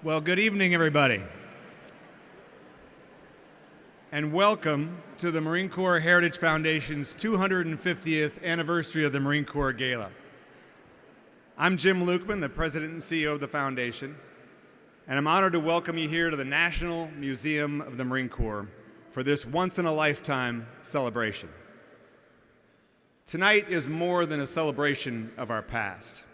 Well, good evening, everybody. And welcome to the Marine Corps Heritage Foundation's 250th Anniversary of the Marine Corps Gala. I'm Jim Lukeman, the President and CEO of the Foundation, and I'm honored to welcome you here to the National Museum of the Marine Corps for this once-in-a-lifetime celebration. Tonight is more than a celebration of our past.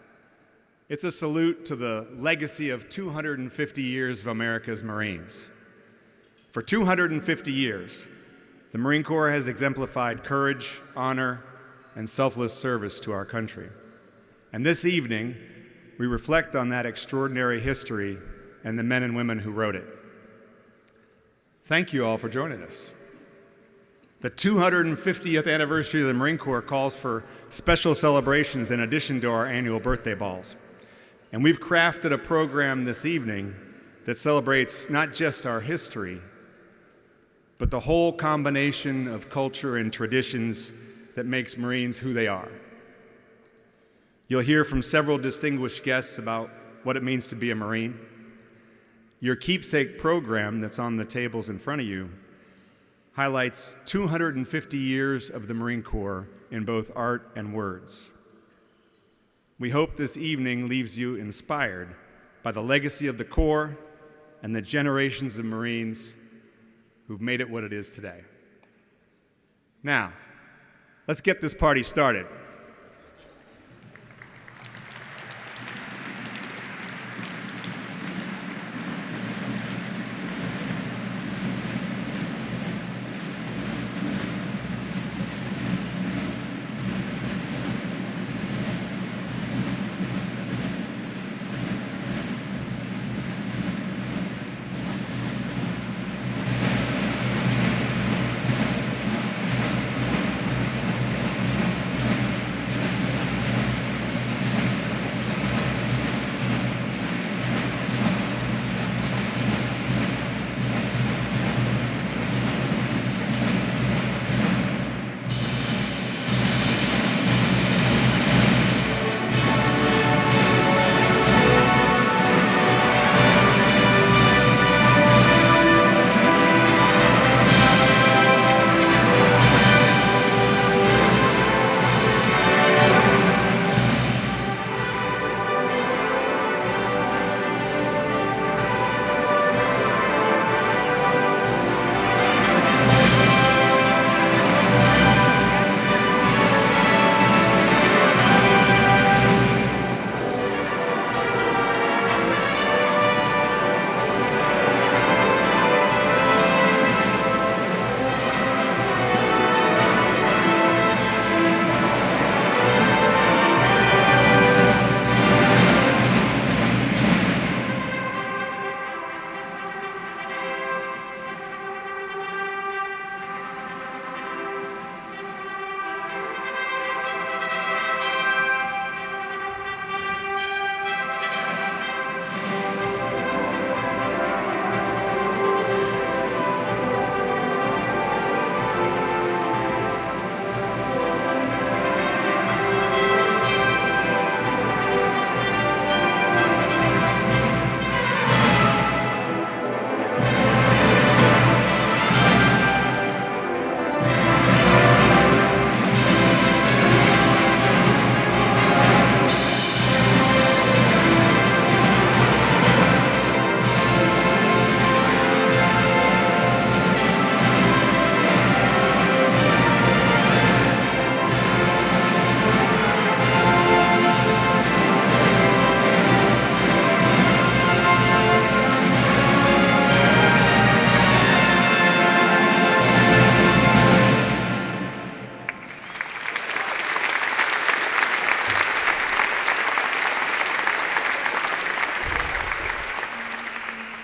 It's a salute to the legacy of 250 years of America's Marines. For 250 years, the Marine Corps has exemplified courage, honor, and selfless service to our country. And this evening, we reflect on that extraordinary history and the men and women who wrote it. Thank you all for joining us. The 250th anniversary of the Marine Corps calls for special celebrations in addition to our annual birthday balls. And we've crafted a program this evening that celebrates not just our history, but the whole combination of culture and traditions that makes Marines who they are. You'll hear from several distinguished guests about what it means to be a Marine. Your keepsake program that's on the tables in front of you highlights 250 years of the Marine Corps in both art and words. We hope this evening leaves you inspired by the legacy of the Corps and the generations of Marines who've made it what it is today. Now, let's get this party started.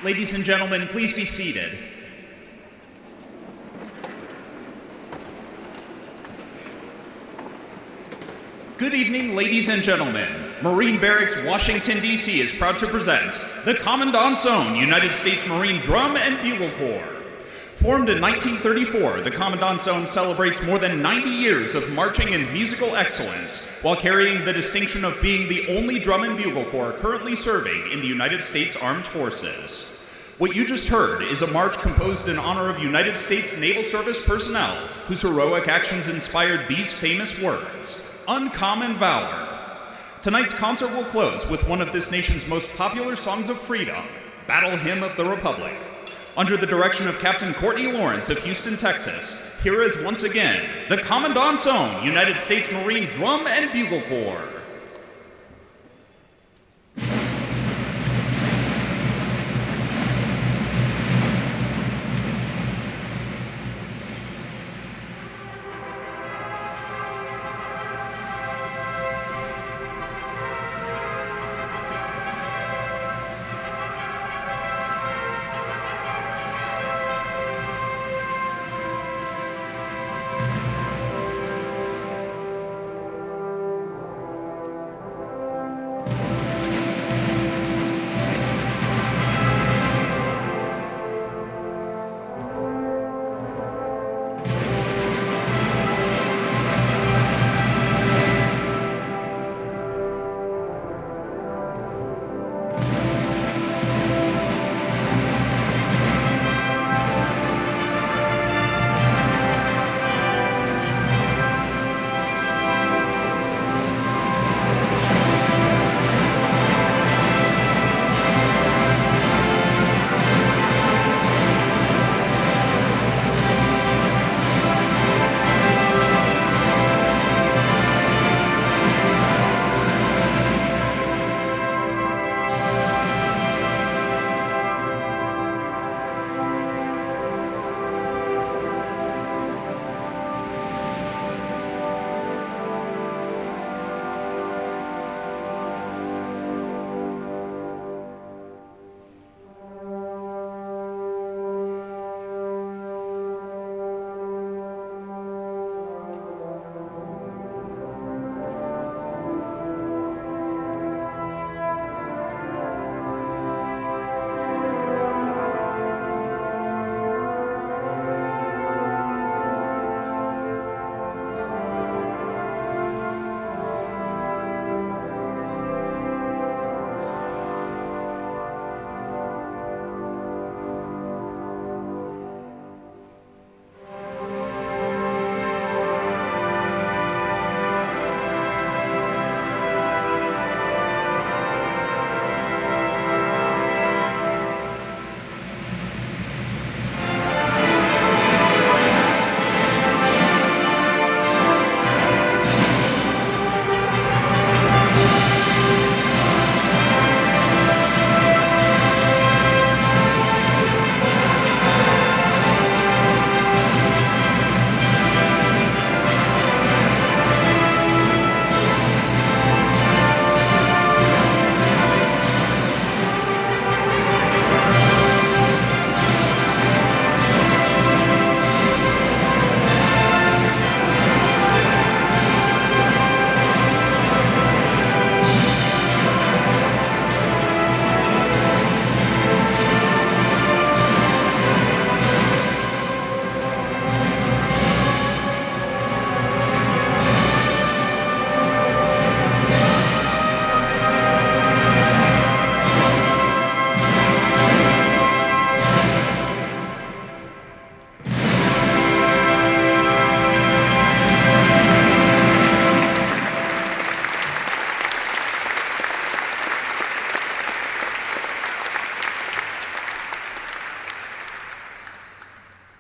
Ladies and gentlemen, please be seated. Good evening, ladies and gentlemen. Marine Barracks, Washington, D.C. is proud to present the Commandant's Own United States Marine Drum and Bugle Corps. Formed in 1934, the Commandant's Zone celebrates more than 90 years of marching and musical excellence, while carrying the distinction of being the only drum and bugle corps currently serving in the United States Armed Forces. What you just heard is a march composed in honor of United States Naval Service personnel whose heroic actions inspired these famous words: uncommon valor. Tonight's concert will close with one of this nation's most popular songs of freedom, Battle Hymn of the Republic. Under the direction of Captain Courtney Lawrence of Houston, Texas, here is once again the Commandant's Own United States Marine Drum and Bugle Corps.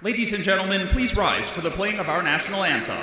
Ladies and gentlemen, please rise for the playing of our national anthem.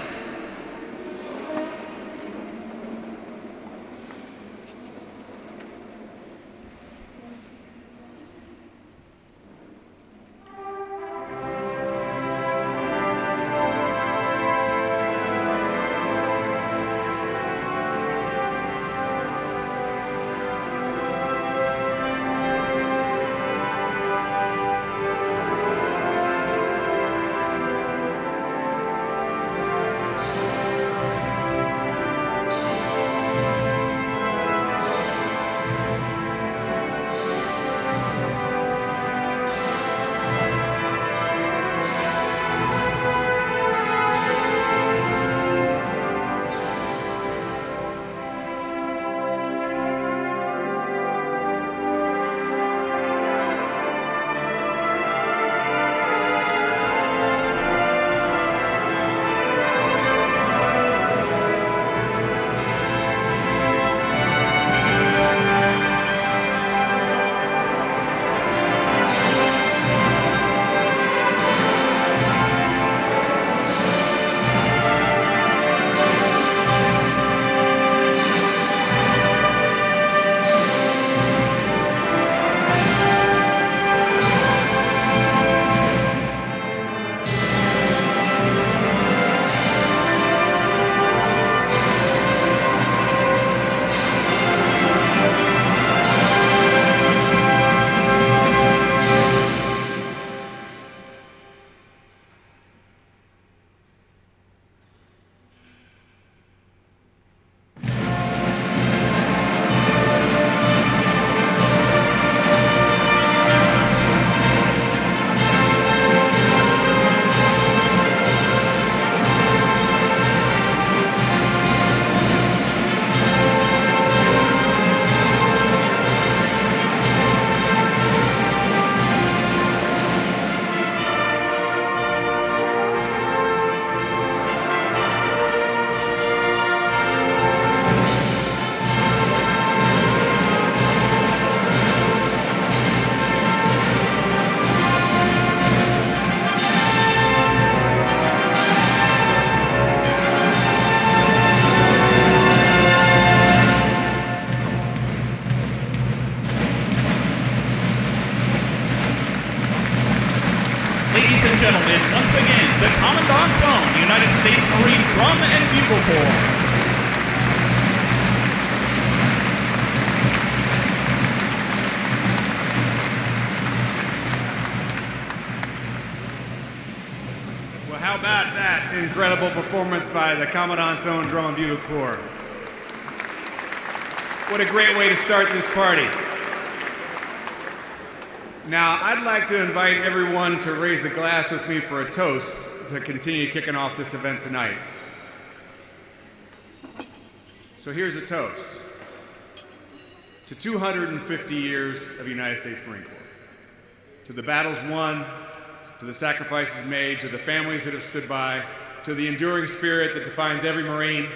Corps. Well, how about that incredible performance by the Commandant's own Drum and Bugle Corps? What a great way to start this party. Now, I'd like to invite everyone to raise a glass with me for a toast to continue kicking off this event tonight. So here's a toast to 250 years of United States Marine Corps, to the battles won, to the sacrifices made, to the families that have stood by, to the enduring spirit that defines every Marine.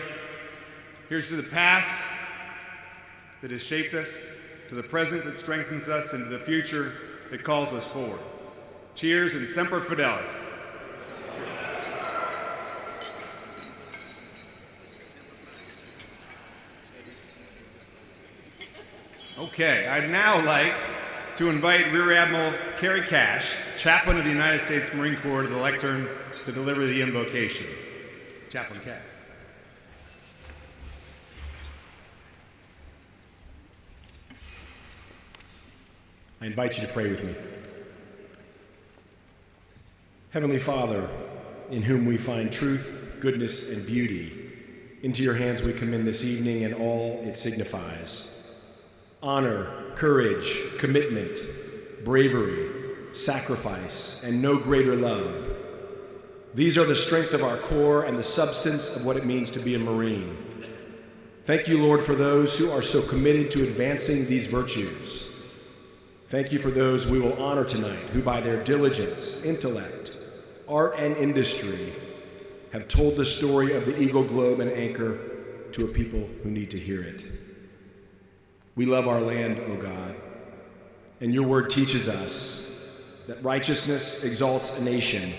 Here's to the past that has shaped us, to the present that strengthens us, and to the future that calls us forward. Cheers and Semper Fidelis. Okay, I'd now like to invite Rear Admiral Kerry Cash, Chaplain of the United States Marine Corps, to the lectern to deliver the invocation. Chaplain Cash. I invite you to pray with me. Heavenly Father, in whom we find truth, goodness, and beauty, into your hands we commend this evening and all it signifies. Honor, courage, commitment, bravery, sacrifice, and no greater love. These are the strength of our Corps and the substance of what it means to be a Marine. Thank you, Lord, for those who are so committed to advancing these virtues. Thank you for those we will honor tonight, who by their diligence, intellect, art, and industry have told the story of the Eagle, Globe, and Anchor to a people who need to hear it. We love our land, O God, and your word teaches us that righteousness exalts a nation,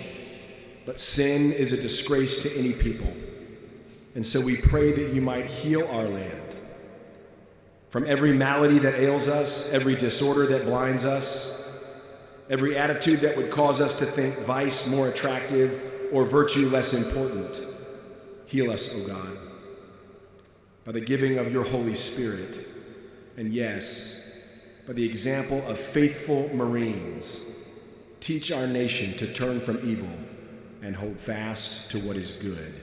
but sin is a disgrace to any people. And so we pray that you might heal our land from every malady that ails us, every disorder that blinds us, every attitude that would cause us to think vice more attractive or virtue less important. Heal us, O God, by the giving of your Holy Spirit, and yes, by the example of faithful Marines. Teach our nation to turn from evil and hold fast to what is good.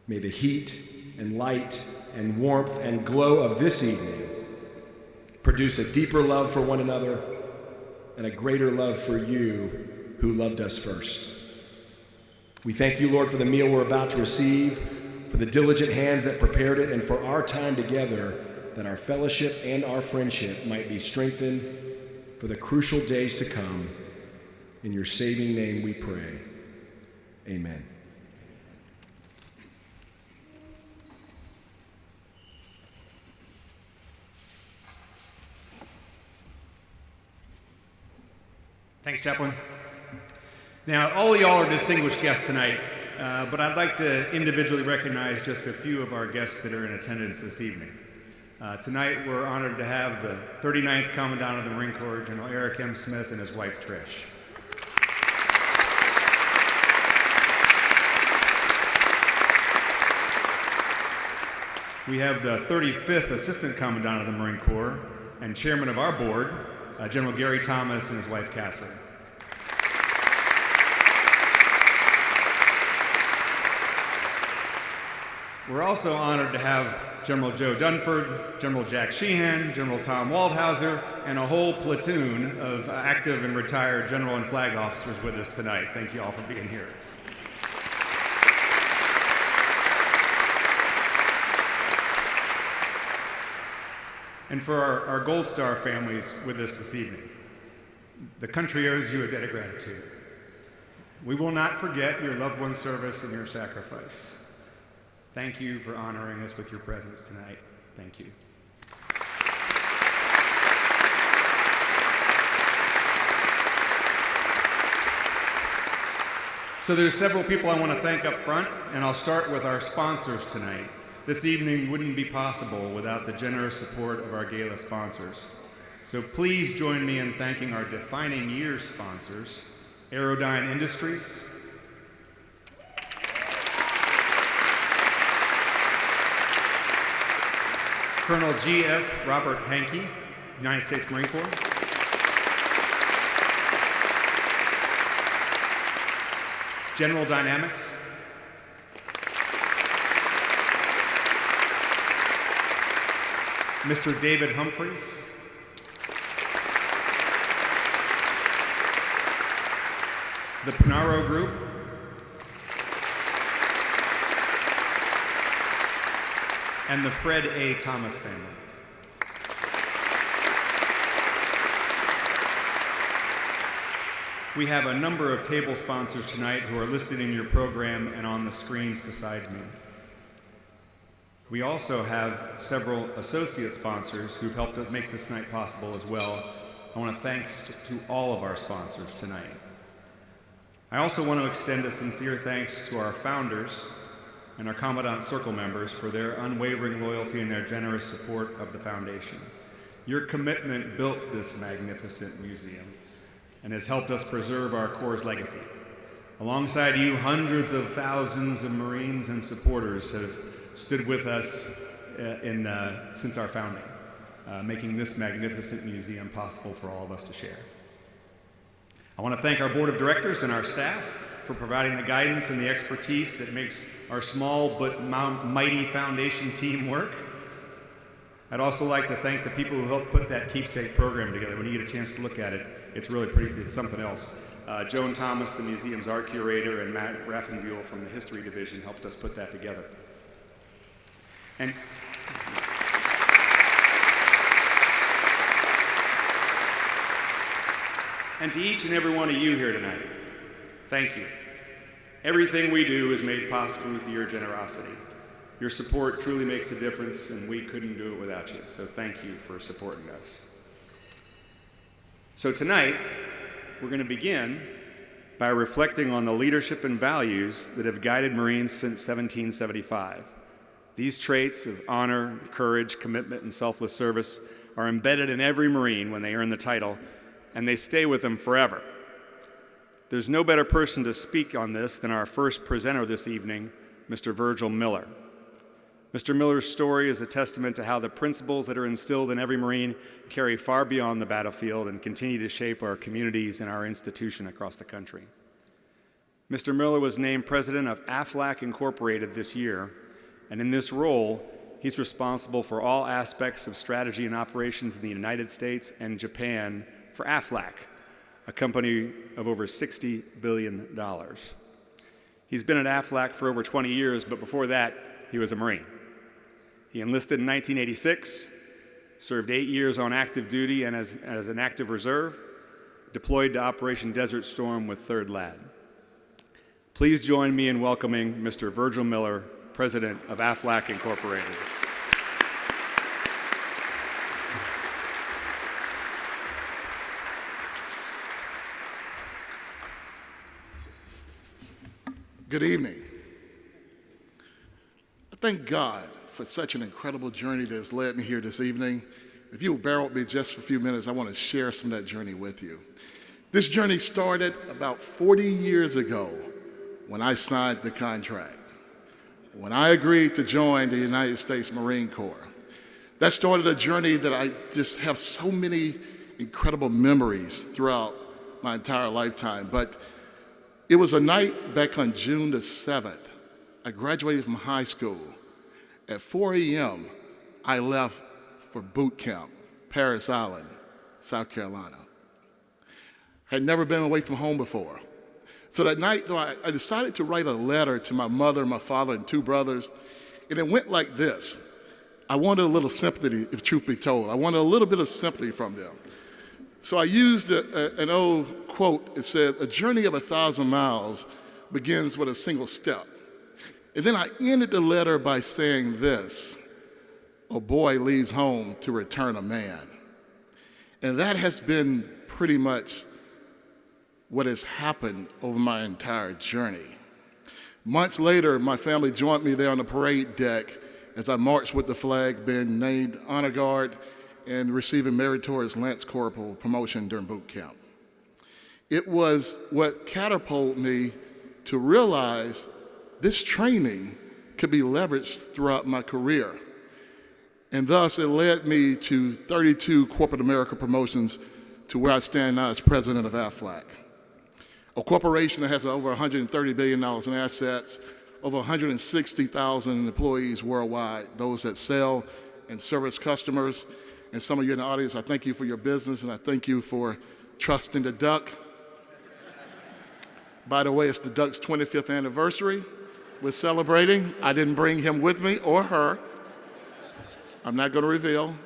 May the heat and light and warmth and glow of this evening produce a deeper love for one another and a greater love for you who loved us first. We thank you, Lord, for the meal we're about to receive, for the diligent hands that prepared it, and for our time together, that our fellowship and our friendship might be strengthened for the crucial days to come. In your saving name we pray. Amen. Thanks, Chaplain. Now, all of y'all are distinguished guests tonight, but I'd like to individually recognize just a few of our guests that are in attendance this evening. Tonight, we're honored to have the 39th Commandant of the Marine Corps, General Eric M. Smith, and his wife, Trish. We have the 35th Assistant Commandant of the Marine Corps and Chairman of our board, General Gary Thomas, and his wife, Catherine. We're also honored to have General Joe Dunford, General Jack Sheehan, General Tom Waldhauser, and a whole platoon of active and retired general and flag officers with us tonight. Thank you all for being here. And for our Gold Star families with us this evening, the country owes you a debt of gratitude. We will not forget your loved one's service and your sacrifice. Thank you for honoring us with your presence tonight. Thank you. So there's several people I want to thank up front, and I'll start with our sponsors tonight. This evening wouldn't be possible without the generous support of our gala sponsors. So please join me in thanking our defining year's sponsors, Aerodyne Industries, Colonel G.F. Robert Hankey, United States Marine Corps. General Dynamics. Mr. David Humphreys. The Panaro Group. And the Fred A. Thomas family. We have a number of table sponsors tonight who are listed in your program and on the screens beside me. We also have several associate sponsors who've helped us make this night possible as well. I want to thank to all of our sponsors tonight. I also want to extend a sincere thanks to our founders and our Commandant Circle members for their unwavering loyalty and their generous support of the foundation. Your commitment built this magnificent museum and has helped us preserve our Corps' legacy. Alongside you, hundreds of thousands of Marines and supporters have stood with us since our founding, making this magnificent museum possible for all of us to share. I want to thank our board of directors and our staff for providing the guidance and the expertise that makes our small but mighty foundation team work. I'd also like to thank the people who helped put that keepsake program together. When you get a chance to look at it, it's really pretty, it's something else. Joan Thomas, the museum's art curator, and Matt Raffenbuhl from the history division helped us put that together. And to each and every one of you here tonight, thank you. Everything we do is made possible with your generosity. Your support truly makes a difference, and we couldn't do it without you. So thank you for supporting us. So tonight, we're going to begin by reflecting on the leadership and values that have guided Marines since 1775. These traits of honor, courage, commitment, and selfless service are embedded in every Marine when they earn the title, and they stay with them forever. There's no better person to speak on this than our first presenter this evening, Mr. Virgil Miller. Mr. Miller's story is a testament to how the principles that are instilled in every Marine carry far beyond the battlefield and continue to shape our communities and our institution across the country. Mr. Miller was named president of AFLAC Incorporated this year, and in this role, he's responsible for all aspects of strategy and operations in the United States and Japan for AFLAC, a company of over $60 billion. He's been at AFLAC for over 20 years, but before that, he was a Marine. He enlisted in 1986, served 8 years on active duty and as an active reserve, deployed to Operation Desert Storm with 3rd LAD. Please join me in welcoming Mr. Virgil Miller, President of AFLAC Incorporated. Good evening. I thank God for such an incredible journey that has led me here this evening. If you will bear with me just for a few minutes, I want to share some of that journey with you. This journey started about 40 years ago when I signed the contract, when I agreed to join the United States Marine Corps. That started a journey that I just have so many incredible memories throughout my entire lifetime. But it was a night back on June the 7th. I graduated from high school. At 4 a.m., I left for boot camp, Parris Island, South Carolina. Had never been away from home before. So that night, though, I decided to write a letter to my mother, my father, and 2 brothers, and it went like this. I wanted a little sympathy, if truth be told. I wanted a little bit of sympathy from them. So I used an old quote. It said, "A journey of 1,000 miles begins with a single step." And then I ended the letter by saying this: "A boy leaves home to return a man." And that has been pretty much what has happened over my entire journey. Months later, my family joined me there on the parade deck as I marched with the flag, being named honor guard and receiving meritorious Lance Corporal promotion during boot camp. It was what catapulted me to realize this training could be leveraged throughout my career. And thus, it led me to 32 corporate America promotions to where I stand now as president of Aflac, a corporation that has over $130 billion in assets, over 160,000 employees worldwide, those that sell and service customers. And some of you in the audience, I thank you for your business, and I thank you for trusting the duck. By the way, it's the duck's 25th anniversary. We're celebrating. I didn't bring him with me or her. I'm not going to reveal,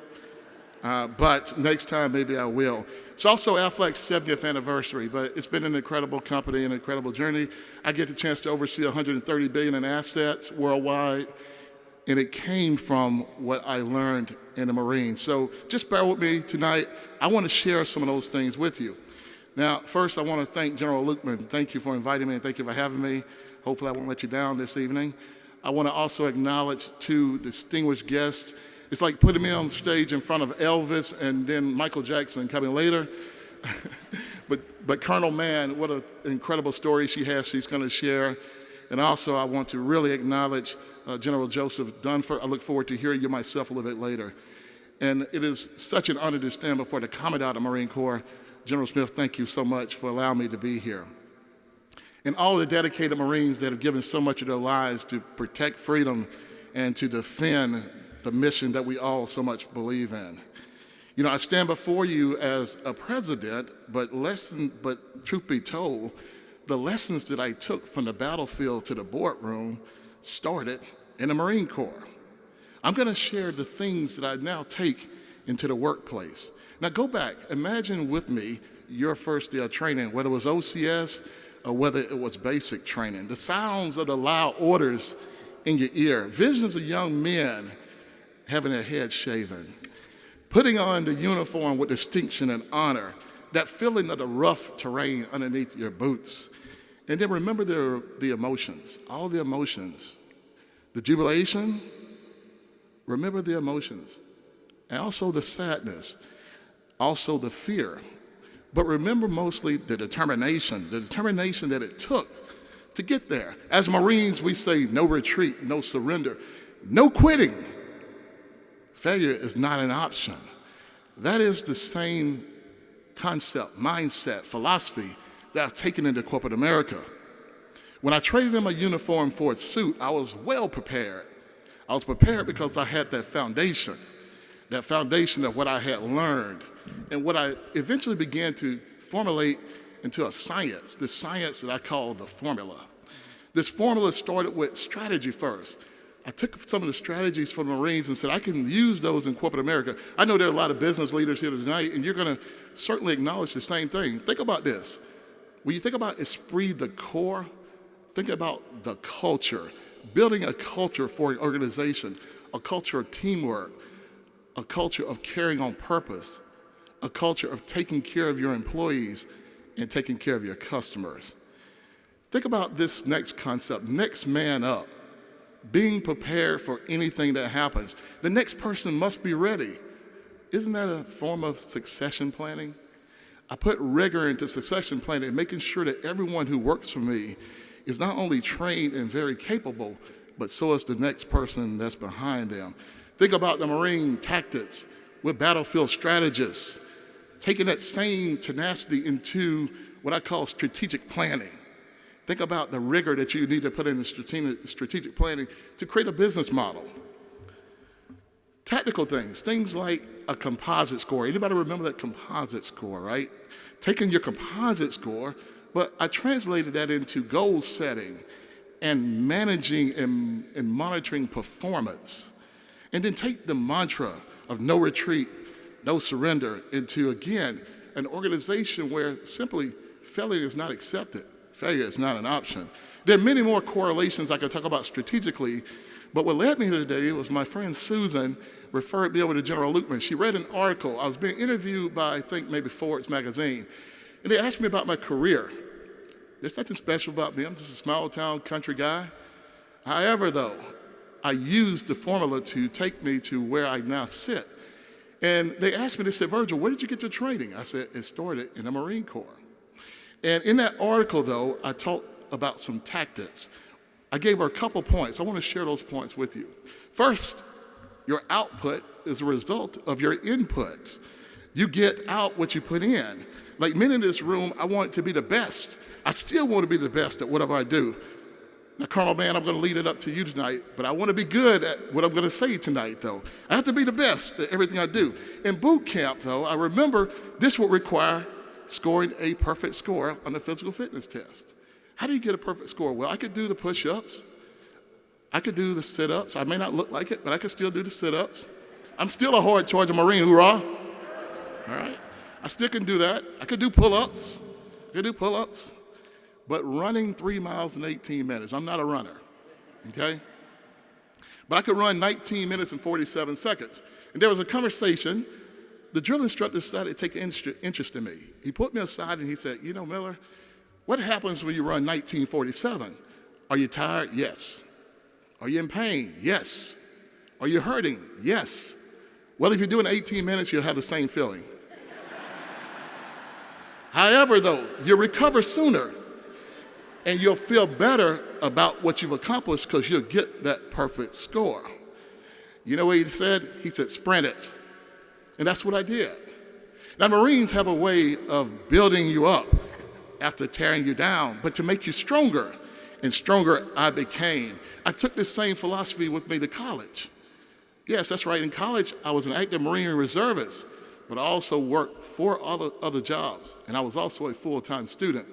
but next time maybe I will. It's also Aflac's 70th anniversary, but it's been an incredible company, an incredible journey. I get the chance to oversee $130 billion in assets worldwide, and it came from what I learned in the Marines. So just bear with me tonight. I want to share some of those things with you. Now, first, I want to thank General Lukeman. Thank you for inviting me, and thank you for having me. Hopefully, I won't let you down this evening. I want to also acknowledge two distinguished guests. It's like putting me on stage in front of Elvis and then Michael Jackson coming later. but Colonel Mann, what an incredible story she has she's going to share. And also, I want to really acknowledge General Joseph Dunford. I look forward to hearing you myself a little bit later. And it is such an honor to stand before the Commandant of the Marine Corps. General Smith, thank you so much for allowing me to be here. And all the dedicated Marines that have given so much of their lives to protect freedom and to defend the mission that we all so much believe in. You know, I stand before you as a president, but truth be told, the lessons that I took from the battlefield to the boardroom started in the Marine Corps. I'm going to share the things that I now take into the workplace. Now go back, imagine with me your first day of training, whether it was OCS or whether it was basic training. The sounds of the loud orders in your ear, visions of young men having their heads shaven, putting on the uniform with distinction and honor, that feeling of the rough terrain underneath your boots. And then remember the emotions, all the emotions. The jubilation, remember the emotions. And also the sadness, also the fear. But remember mostly the determination that it took to get there. As Marines, we say no retreat, no surrender, no quitting. Failure is not an option. That is the same concept, mindset, philosophy that I've taken into corporate America. When I traded in my uniform for a suit, I was well prepared. I was prepared because I had that foundation of what I had learned and what I eventually began to formulate into a science, the science that I call the formula. This formula started with strategy first. I took some of the strategies from the Marines and said, I can use those in corporate America. I know there are a lot of business leaders here tonight, and you're going to certainly acknowledge the same thing. Think about this. When you think about esprit de corps, think about the culture, building a culture for an organization, a culture of teamwork, a culture of caring on purpose, a culture of taking care of your employees and taking care of your customers. Think about this next concept, next man up. Being prepared for anything that happens. The next person must be ready. Isn't that a form of succession planning? I put rigor into succession planning, making sure that everyone who works for me is not only trained and very capable, but so is the next person that's behind them. Think about the Marine tactics with battlefield strategists, taking that same tenacity into what I call strategic planning. Think about the rigor that you need to put in strategic planning to create a business model. Tactical things like a composite score. Anybody remember that composite score, right? Taking your composite score, but I translated that into goal setting and managing and monitoring performance. And then take the mantra of no retreat, no surrender into, again, an organization where simply failure is not accepted. Failure is not an option. There are many more correlations I could talk about strategically, but what led me here today was my friend Susan referred me over to General Lukeman. She read an article. I was being interviewed by, I think, maybe Forbes magazine, and they asked me about my career. There's nothing special about me. I'm just a small-town country guy. However, though, I used the formula to take me to where I now sit. And they asked me, they said, Virgil, where did you get your training? I said, it started in the Marine Corps. And in that article, though, I talked about some tactics. I gave her a couple points. I want to share those points with you. First, Your output is a result of your input. You get out what you put in. Like men in this room, I want to be the best. I still want to be the best at whatever I do. Now, Colonel Man, I'm going to lead it up to you tonight, but I want to be good at what I'm going to say tonight, though. I have to be the best at everything I do. In boot camp, though, I remember this would require scoring a perfect score on the physical fitness test. How do you get a perfect score? Well, I could do the push-ups. I could do the sit-ups. I may not look like it, but I could still do the sit-ups. I'm still a hard-charging Marine, hoorah. All right? I still can do that. I could do pull-ups. But running 3 miles in 18 minutes, I'm not a runner, okay? But I could run 19 minutes and 47 seconds. And there was a conversation. The drill instructor decided to take interest in me. He put me aside and he said, you know, Miller, what happens when you run 19:47? Are you tired? Yes. Are you in pain? Yes. Are you hurting? Yes. Well, if you're doing 18 minutes, you'll have the same feeling. However, though, you'll recover sooner. And you'll feel better about what you've accomplished because you'll get that perfect score. You know what he said? He said, sprint it. And that's what I did. Now, Marines have a way of building you up after tearing you down, but to make you stronger. And stronger I became. I took this same philosophy with me to college. Yes, that's right. In college, I was an active Marine reservist, but I also worked 4 other jobs. And I was also a full-time student.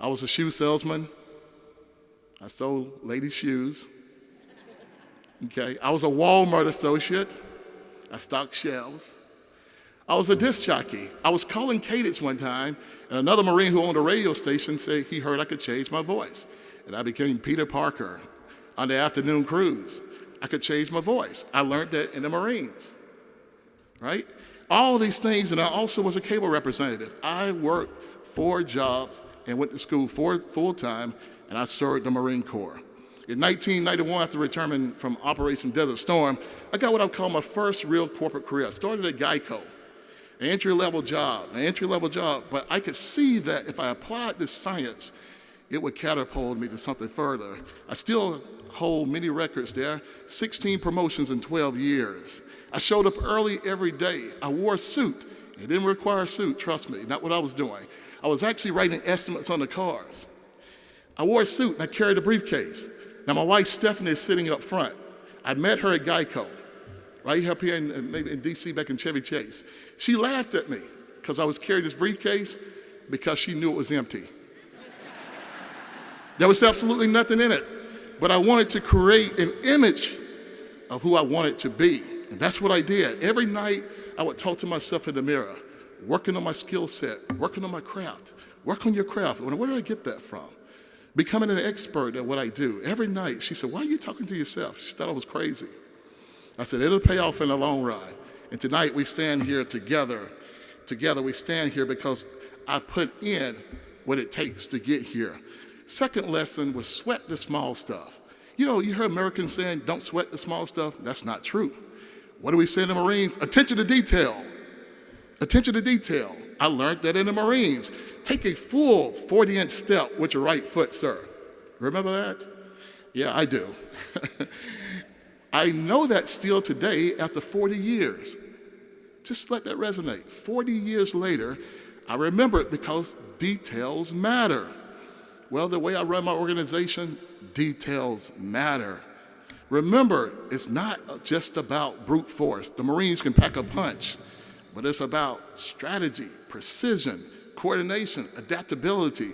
I was a shoe salesman. I sold ladies' shoes. Okay. I was a Walmart associate. I stocked shelves. I was a disc jockey. I was calling cadence one time, and another Marine who owned a radio station said he heard I could change my voice. And I became Peter Parker on the afternoon cruise. I could change my voice. I learned that in the Marines, right? All these things, and I also was a cable representative. I worked 4 jobs and went to school full-time, and I served the Marine Corps. In 1991, after returning from Operation Desert Storm, I got what I call my first real corporate career. I started at Geico, an entry-level job, but I could see that if I applied this science, it would catapult me to something further. I still hold many records there, 16 promotions in 12 years. I showed up early every day. I wore a suit. It didn't require a suit, trust me, not what I was doing. I was actually writing estimates on the cars. I wore a suit and I carried a briefcase. Now my wife Stephanie is sitting up front. I met her at Geico, right up here maybe in DC back in Chevy Chase. She laughed at me because I was carrying this briefcase because she knew it was empty. There was absolutely nothing in it, but I wanted to create an image of who I wanted to be. And that's what I did. Every night I would talk to myself in the mirror, working on my skill set, working on my craft. Work on your craft. Where did I get that from? Becoming an expert at what I do. Every night, she said, why are you talking to yourself? She thought I was crazy. I said, it'll pay off in the long run. And tonight we stand here together. Together we stand here because I put in what it takes to get here. Second lesson was sweat the small stuff. You know, you heard Americans saying, don't sweat the small stuff. That's not true. What do we say in the Marines? Attention to detail. Attention to detail. I learned that in the Marines. Take a full 40-inch step with your right foot, sir. Remember that? Yeah, I do. I know that still today after 40 years. Just let that resonate. 40 years later, I remember it because details matter. Well, the way I run my organization, details matter. Remember, it's not just about brute force. The Marines can pack a punch. But it's about strategy, precision, coordination, adaptability,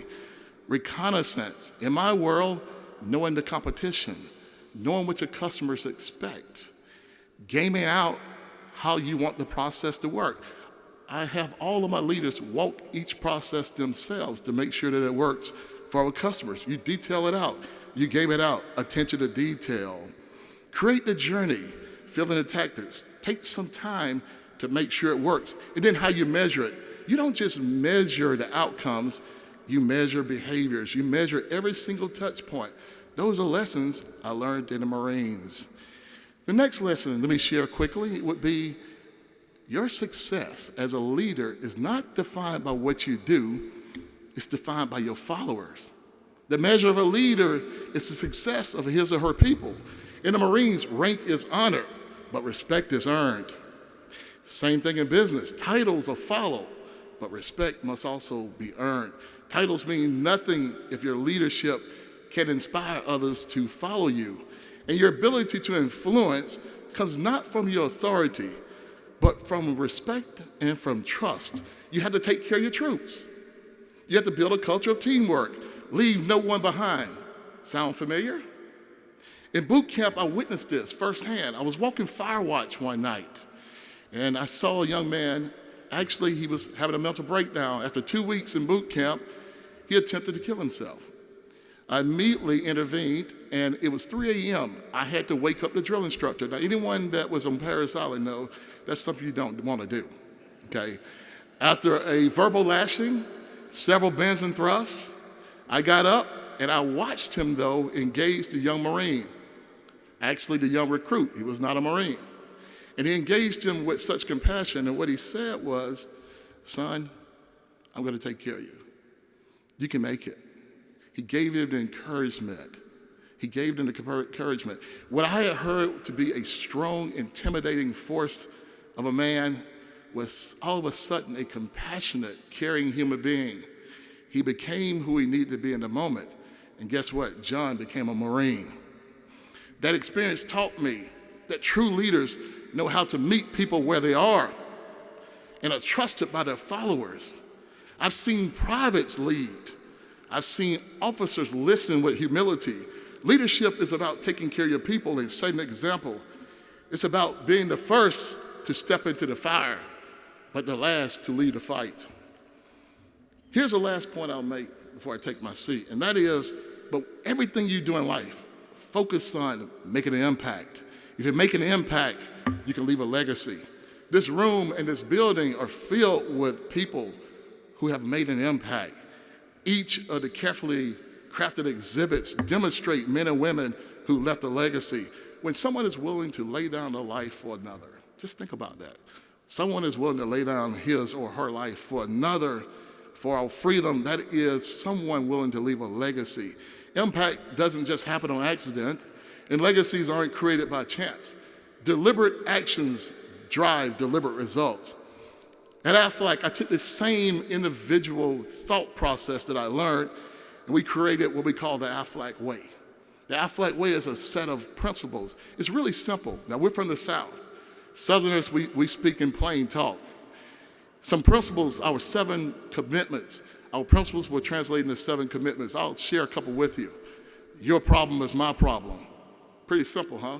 reconnaissance. In my world, knowing the competition, knowing what your customers expect, gaming out how you want the process to work. I have all of my leaders walk each process themselves to make sure that it works for our customers. You detail it out. You game it out. Attention to detail. Create the journey, fill in the tactics. Take some time to make sure it works. And then how you measure it. You don't just measure the outcomes, you measure behaviors. You measure every single touch point. Those are lessons I learned in the Marines. The next lesson, let me share quickly, would be your success as a leader is not defined by what you do, it's defined by your followers. The measure of a leader is the success of his or her people. In the Marines, rank is honor. but respect is earned. Same thing in business. Titles are followed, but respect must also be earned. Titles mean nothing if your leadership can inspire others to follow you. And your ability to influence comes not from your authority, but from respect and from trust. You have to take care of your troops. You have to build a culture of teamwork. Leave no one behind. Sound familiar? In boot camp, I witnessed this firsthand. I was walking fire watch one night, and I saw a young man. Actually, he was having a mental breakdown. After 2 weeks in boot camp, he attempted to kill himself. I immediately intervened, and it was 3 a.m. I had to wake up the drill instructor. Now, anyone that was on Paris Island knows that's something you don't want to do, okay? After a verbal lashing, several bends and thrusts, I got up, and I watched him, though, engage the young Marine. Actually, the young recruit. He was not a Marine. And he engaged him with such compassion, and what he said was, "Son, I'm going to take care of you. You can make it." He gave him the encouragement. He gave them the encouragement. What I had heard to be a strong, intimidating force of a man was all of a sudden a compassionate, caring human being. He became who he needed to be in the moment. And guess what? John became a Marine. That experience taught me that true leaders know how to meet people where they are and are trusted by their followers. I've seen privates lead. I've seen officers listen with humility. Leadership is about taking care of your people and setting an example. It's about being the first to step into the fire, but the last to lead the fight. Here's the last point I'll make before I take my seat, and that is, but everything you do in life, focus on making an impact. If you're making an impact, you can leave a legacy. This room and this building are filled with people who have made an impact. Each of the carefully crafted exhibits demonstrate men and women who left a legacy. When someone is willing to lay down their life for another, just think about that. Someone is willing to lay down his or her life for another, for our freedom. That is someone willing to leave a legacy. Impact doesn't just happen on accident, and legacies aren't created by chance. Deliberate actions drive deliberate results. At Aflac, I took the same individual thought process that I learned, and we created what we call the Aflac Way. The Aflac Way is a set of principles. It's really simple. Now, we're from the South. Southerners, we speak in plain talk. Some principles, our 7 commitments. Our principles were translated into 7 commitments. I'll share a couple with you. Your problem is my problem. Pretty simple, huh?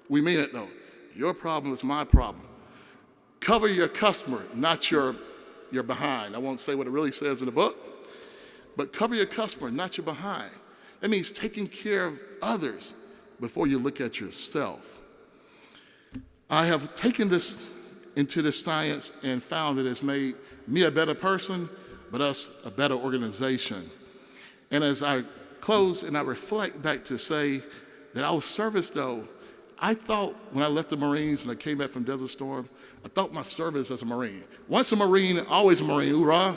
We mean it, though. Your problem is my problem. Cover your customer, not your behind. I won't say what it really says in the book, but cover your customer, not your behind. That means taking care of others before you look at yourself. I have taken this into the science and found it has made me a better person, but us a better organization. And as I close and I reflect back to say that our service, though, I thought when I left the Marines and I came back from Desert Storm, I thought my service as a Marine. Once a Marine, always a Marine, hoorah.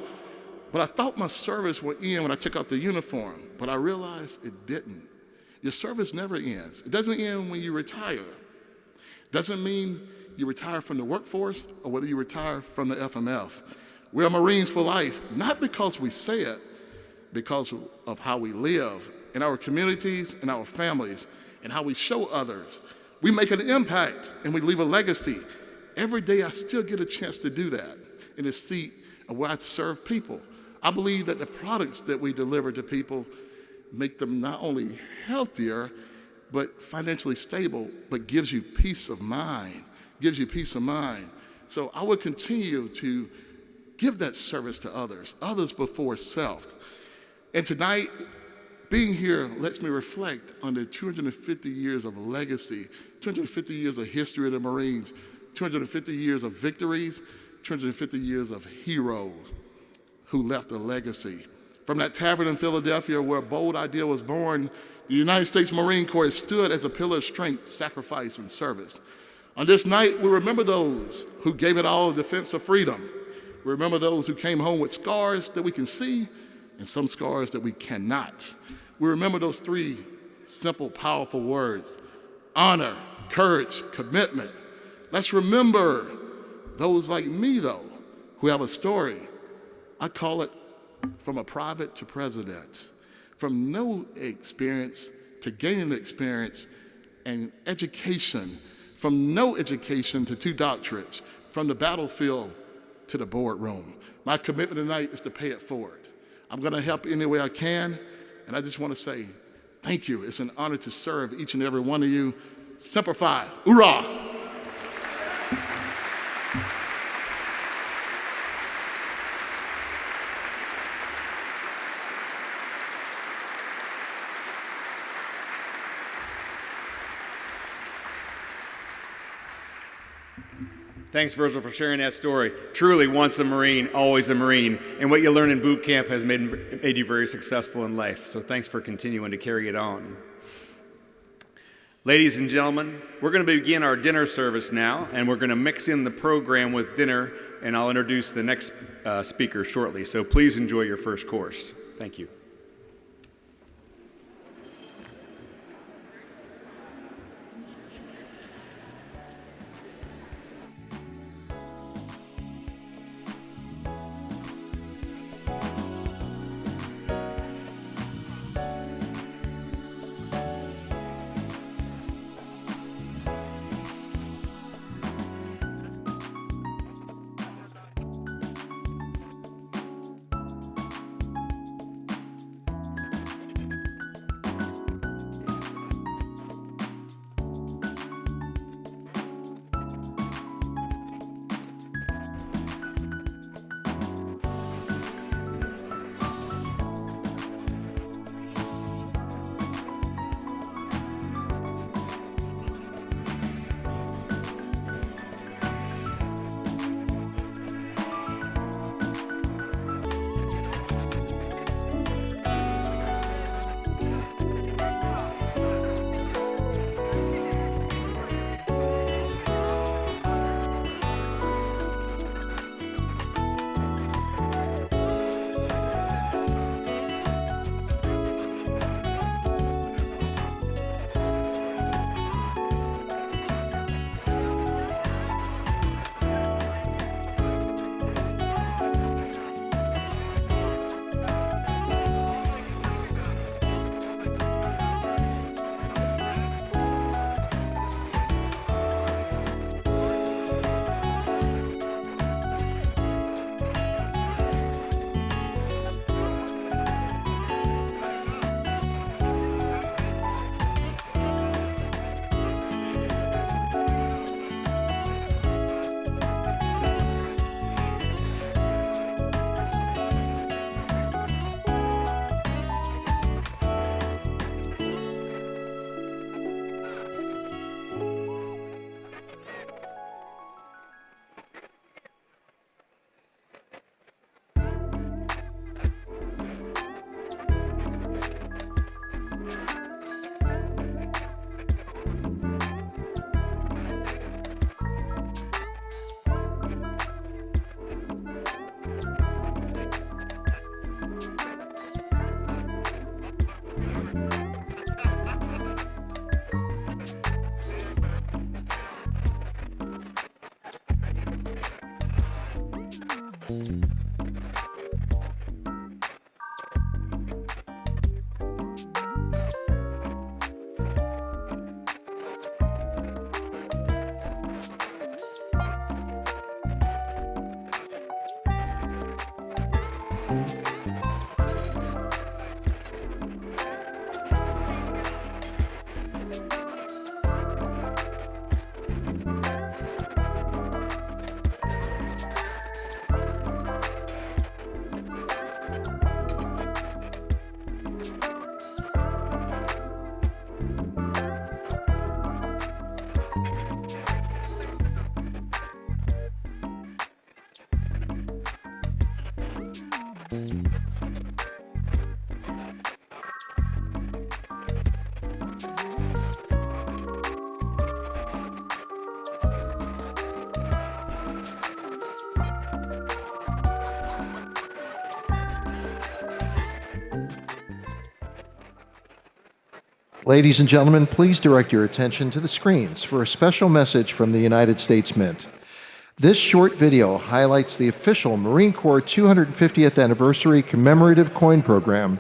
But I thought my service would end when I took out the uniform, but I realized it didn't. Your service never ends. It doesn't end when you retire. It doesn't mean you retire from the workforce or whether you retire from the FMF. We are Marines for life, not because we say it, because of how we live in our communities and our families and how we show others. We make an impact and we leave a legacy. Every day I still get a chance to do that in the seat of where I serve people. I believe that the products that we deliver to people make them not only healthier, but financially stable, but gives you peace of mind, gives you peace of mind. So I would continue to give that service to others before self. And tonight, being here lets me reflect on the 250 years of legacy, 250 years of history of the Marines, 250 years of victories, 250 years of heroes who left a legacy. From that tavern in Philadelphia where a bold idea was born, the United States Marine Corps stood as a pillar of strength, sacrifice, and service. On this night, we remember those who gave it all in defense of freedom. We remember those who came home with scars that we can see and some scars that we cannot. We remember those 3 simple, powerful words: honor, courage, commitment. Let's remember those like me, though, who have a story. I call it from a private to president, from no experience to gaining experience and education, from no education to 2 doctorates, from the battlefield to the boardroom. My commitment tonight is to pay it forward. I'm going to help any way I can, and I just want to say thank you. It's an honor to serve each and every one of you. Semper Fi, hoorah! Thanks, Virgil, for sharing that story. Truly, once a Marine, always a Marine. And what you learn in boot camp has made you very successful in life. So thanks for continuing to carry it on. Ladies and gentlemen, we're going to begin our dinner service now, and we're going to mix in the program with dinner, and I'll introduce the next speaker shortly. So please enjoy your first course. Thank you. Ladies and gentlemen, please direct your attention to the screens for a special message from the United States Mint. This short video highlights the official Marine Corps 250th Anniversary Commemorative Coin Program,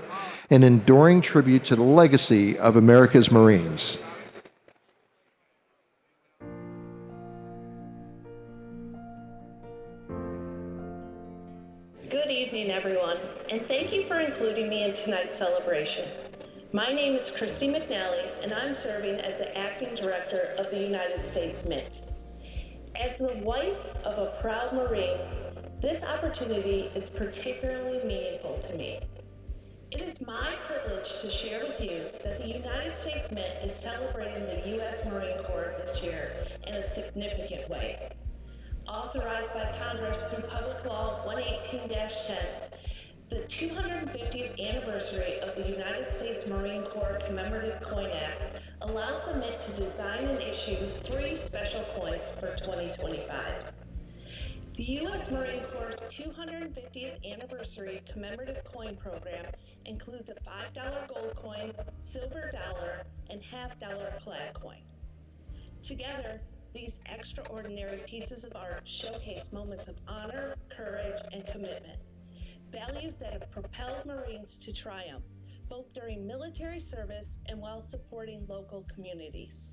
an enduring tribute to the legacy of America's Marines. Good evening, everyone, and thank you for including me in tonight's celebration. My name is Christy McNally, and I'm serving as the Acting Director of the United States Mint. As the wife of a proud Marine, this opportunity is particularly meaningful to me. It is my privilege to share with you that the United States Mint is celebrating the U.S. Marine Corps this year in a significant way. Authorized by Congress through Public Law 118-10, the 250th anniversary of the United States Marine Corps Commemorative Coin Act allows the Mint to design and issue 3 special coins for 2025. The U.S. Marine Corps' 250th Anniversary Commemorative Coin Program includes a $5 gold coin, silver dollar, and half-dollar plaid coin. Together, these extraordinary pieces of art showcase moments of honor, courage, and commitment, values that have propelled Marines to triumph, both during military service and while supporting local communities.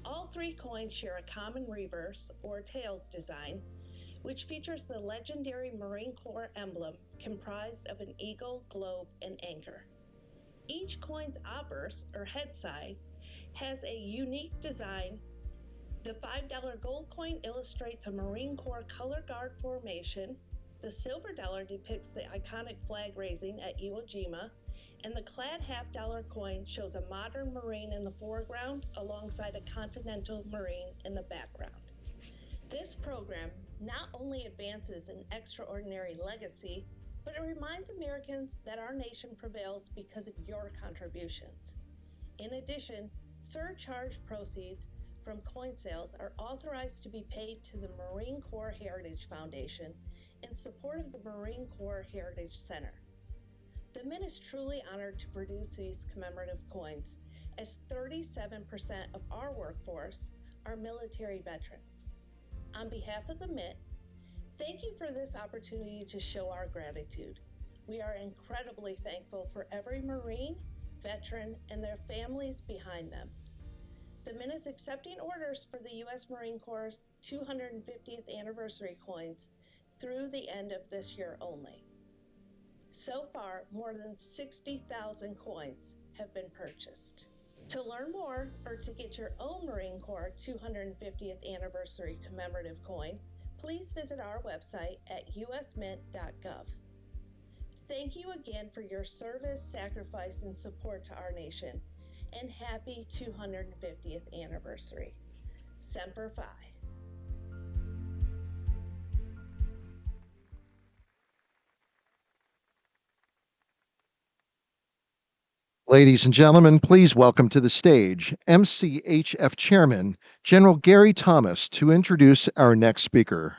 All 3 coins share a common reverse, or tails design, which features the legendary Marine Corps emblem comprised of an eagle, globe, and anchor. Each coin's obverse, or head side, has a unique design. The $5 gold coin illustrates a Marine Corps color guard formation. The silver dollar depicts the iconic flag raising at Iwo Jima, and the clad half-dollar coin shows a modern Marine in the foreground alongside a Continental Marine in the background. This program not only advances an extraordinary legacy, but it reminds Americans that our nation prevails because of your contributions. In addition, surcharge proceeds from coin sales are authorized to be paid to the Marine Corps Heritage Foundation in support of the Marine Corps Heritage Center. The Mint is truly honored to produce these commemorative coins, as 37% of our workforce are military veterans. On behalf of the Mint, thank you for this opportunity to show our gratitude. We are incredibly thankful for every Marine, veteran, and their families behind them. The Mint is accepting orders for the U.S. Marine Corps' 250th anniversary coins through the end of this year only. So far, more than 60,000 coins have been purchased. To learn more or to get your own Marine Corps 250th anniversary commemorative coin, please visit our website at usmint.gov. Thank you again for your service, sacrifice, and support to our nation, and happy 250th anniversary. Semper Fi. Ladies and gentlemen, please welcome to the stage MCHF Chairman, General Gary Thomas, to introduce our next speaker.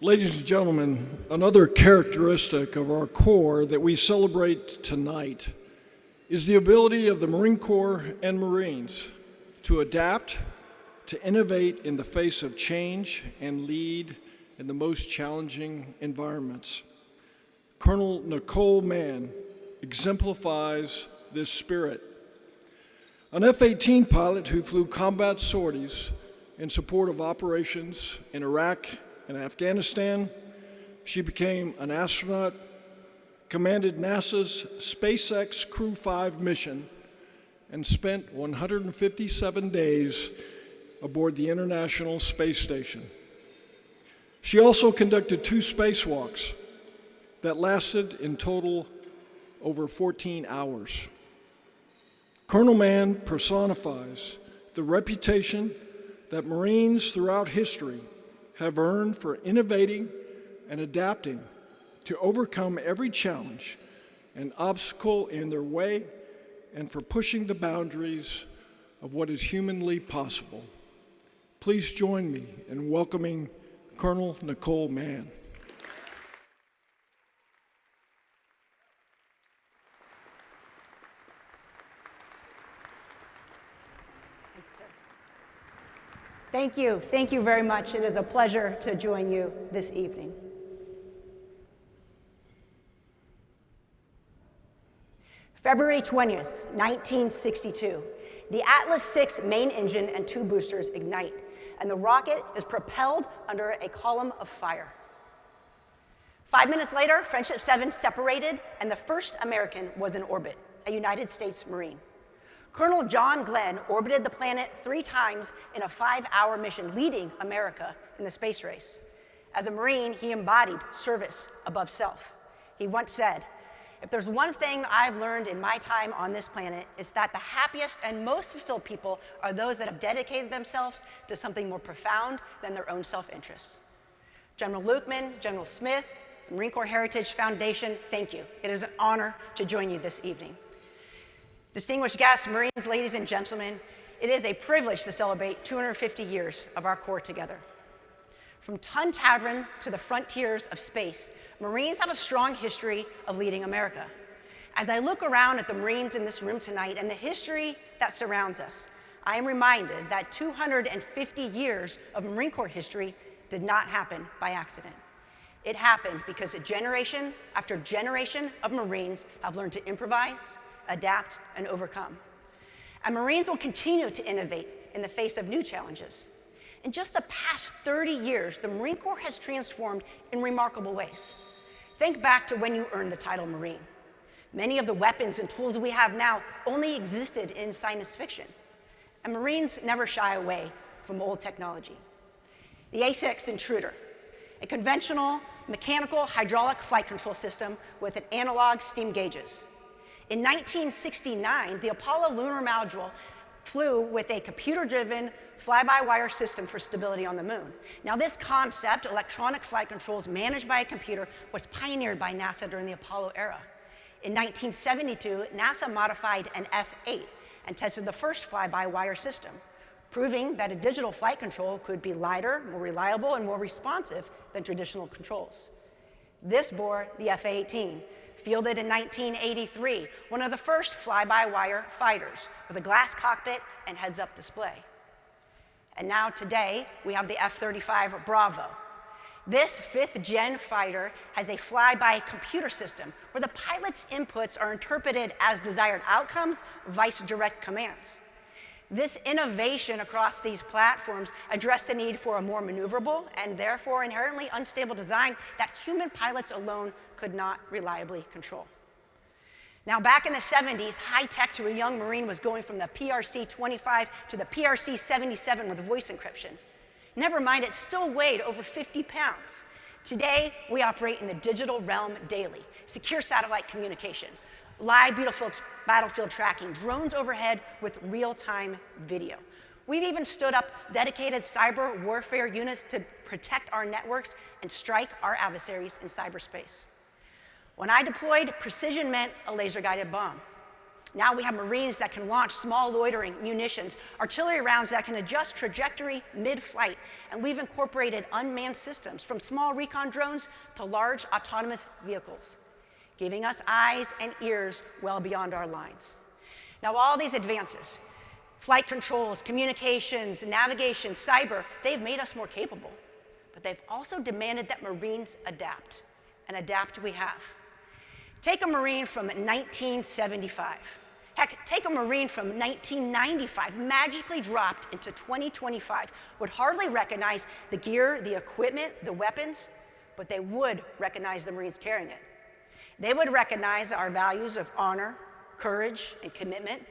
Ladies and gentlemen, another characteristic of our Corps that we celebrate tonight is the ability of the Marine Corps and Marines to adapt, to innovate in the face of change, and lead in the most challenging environments. Colonel Nicole Mann exemplifies this spirit. An F-18 pilot who flew combat sorties in support of operations in Iraq and Afghanistan, she became an astronaut, commanded NASA's SpaceX Crew 5 mission, and spent 157 days aboard the International Space Station. She also conducted 2 spacewalks that lasted in total over 14 hours. Colonel Mann personifies the reputation that Marines throughout history have earned for innovating and adapting to overcome every challenge and obstacle in their way, and for pushing the boundaries of what is humanly possible. Please join me in welcoming Colonel Nicole Mann. Thank you. Thank you very much. It is a pleasure to join you this evening. February 20th, 1962. The Atlas VI main engine and two boosters ignite, and the rocket is propelled under a column of fire. 5 minutes later, Friendship 7 separated, and the first American was in orbit, a United States Marine. Colonel John Glenn orbited the planet 3 times in a 5-hour mission, leading America in the space race. As a Marine, he embodied service above self. He once said, "If there's one thing I've learned in my time on this planet, it's that the happiest and most fulfilled people are those that have dedicated themselves to something more profound than their own self-interest." General Lukeman, General Smith, the Marine Corps Heritage Foundation, thank you. It is an honor to join you this evening. Distinguished guests, Marines, ladies and gentlemen, it is a privilege to celebrate 250 years of our Corps together. From Tun Tavern to the frontiers of space, Marines have a strong history of leading America. As I look around at the Marines in this room tonight and the history that surrounds us, I am reminded that 250 years of Marine Corps history did not happen by accident. It happened because generation after generation of Marines have learned to improvise, adapt, and overcome. And Marines will continue to innovate in the face of new challenges. In just the past 30 years, the Marine Corps has transformed in remarkable ways. Think back to when you earned the title Marine. Many of the weapons and tools we have now only existed in science fiction. And Marines never shy away from old technology. The A-6 Intruder, a conventional mechanical hydraulic flight control system with an analog steam gauges. In 1969, the Apollo lunar module flew with a computer-driven fly-by-wire system for stability on the moon. Now, this concept, electronic flight controls managed by a computer, was pioneered by NASA during the Apollo era. In 1972, NASA modified an F-8 and tested the first fly-by-wire system, proving that a digital flight control could be lighter, more reliable, and more responsive than traditional controls. This bore the F-18, fielded in 1983, one of the first fly-by-wire fighters with a glass cockpit and heads-up display. And now today, we have the F-35 Bravo. This 5th-gen fighter has a fly-by computer system where the pilot's inputs are interpreted as desired outcomes, vice direct commands. This innovation across these platforms addressed the need for a more maneuverable and therefore inherently unstable design that human pilots alone could not reliably control. Now, back in the 70s, high tech to a young Marine was going from the PRC-25 to the PRC-77 with voice encryption. Never mind, it still weighed over 50 pounds. Today, we operate in the digital realm daily. Secure satellite communication, live battlefield tracking, drones overhead with real-time video. We've even stood up dedicated cyber warfare units to protect our networks and strike our adversaries in cyberspace. When I deployed, precision meant a laser-guided bomb. Now we have Marines that can launch small loitering munitions, artillery rounds that can adjust trajectory mid-flight, and we've incorporated unmanned systems from small recon drones to large autonomous vehicles, giving us eyes and ears well beyond our lines. Now, all these advances, flight controls, communications, navigation, cyber, they've made us more capable, but they've also demanded that Marines adapt, and adapt we have. Take a Marine from 1975. Heck, take a Marine from 1995, magically dropped into 2025, would hardly recognize the gear, the equipment, the weapons, but they would recognize the Marines carrying it. They would recognize our values of honor, courage, and commitment.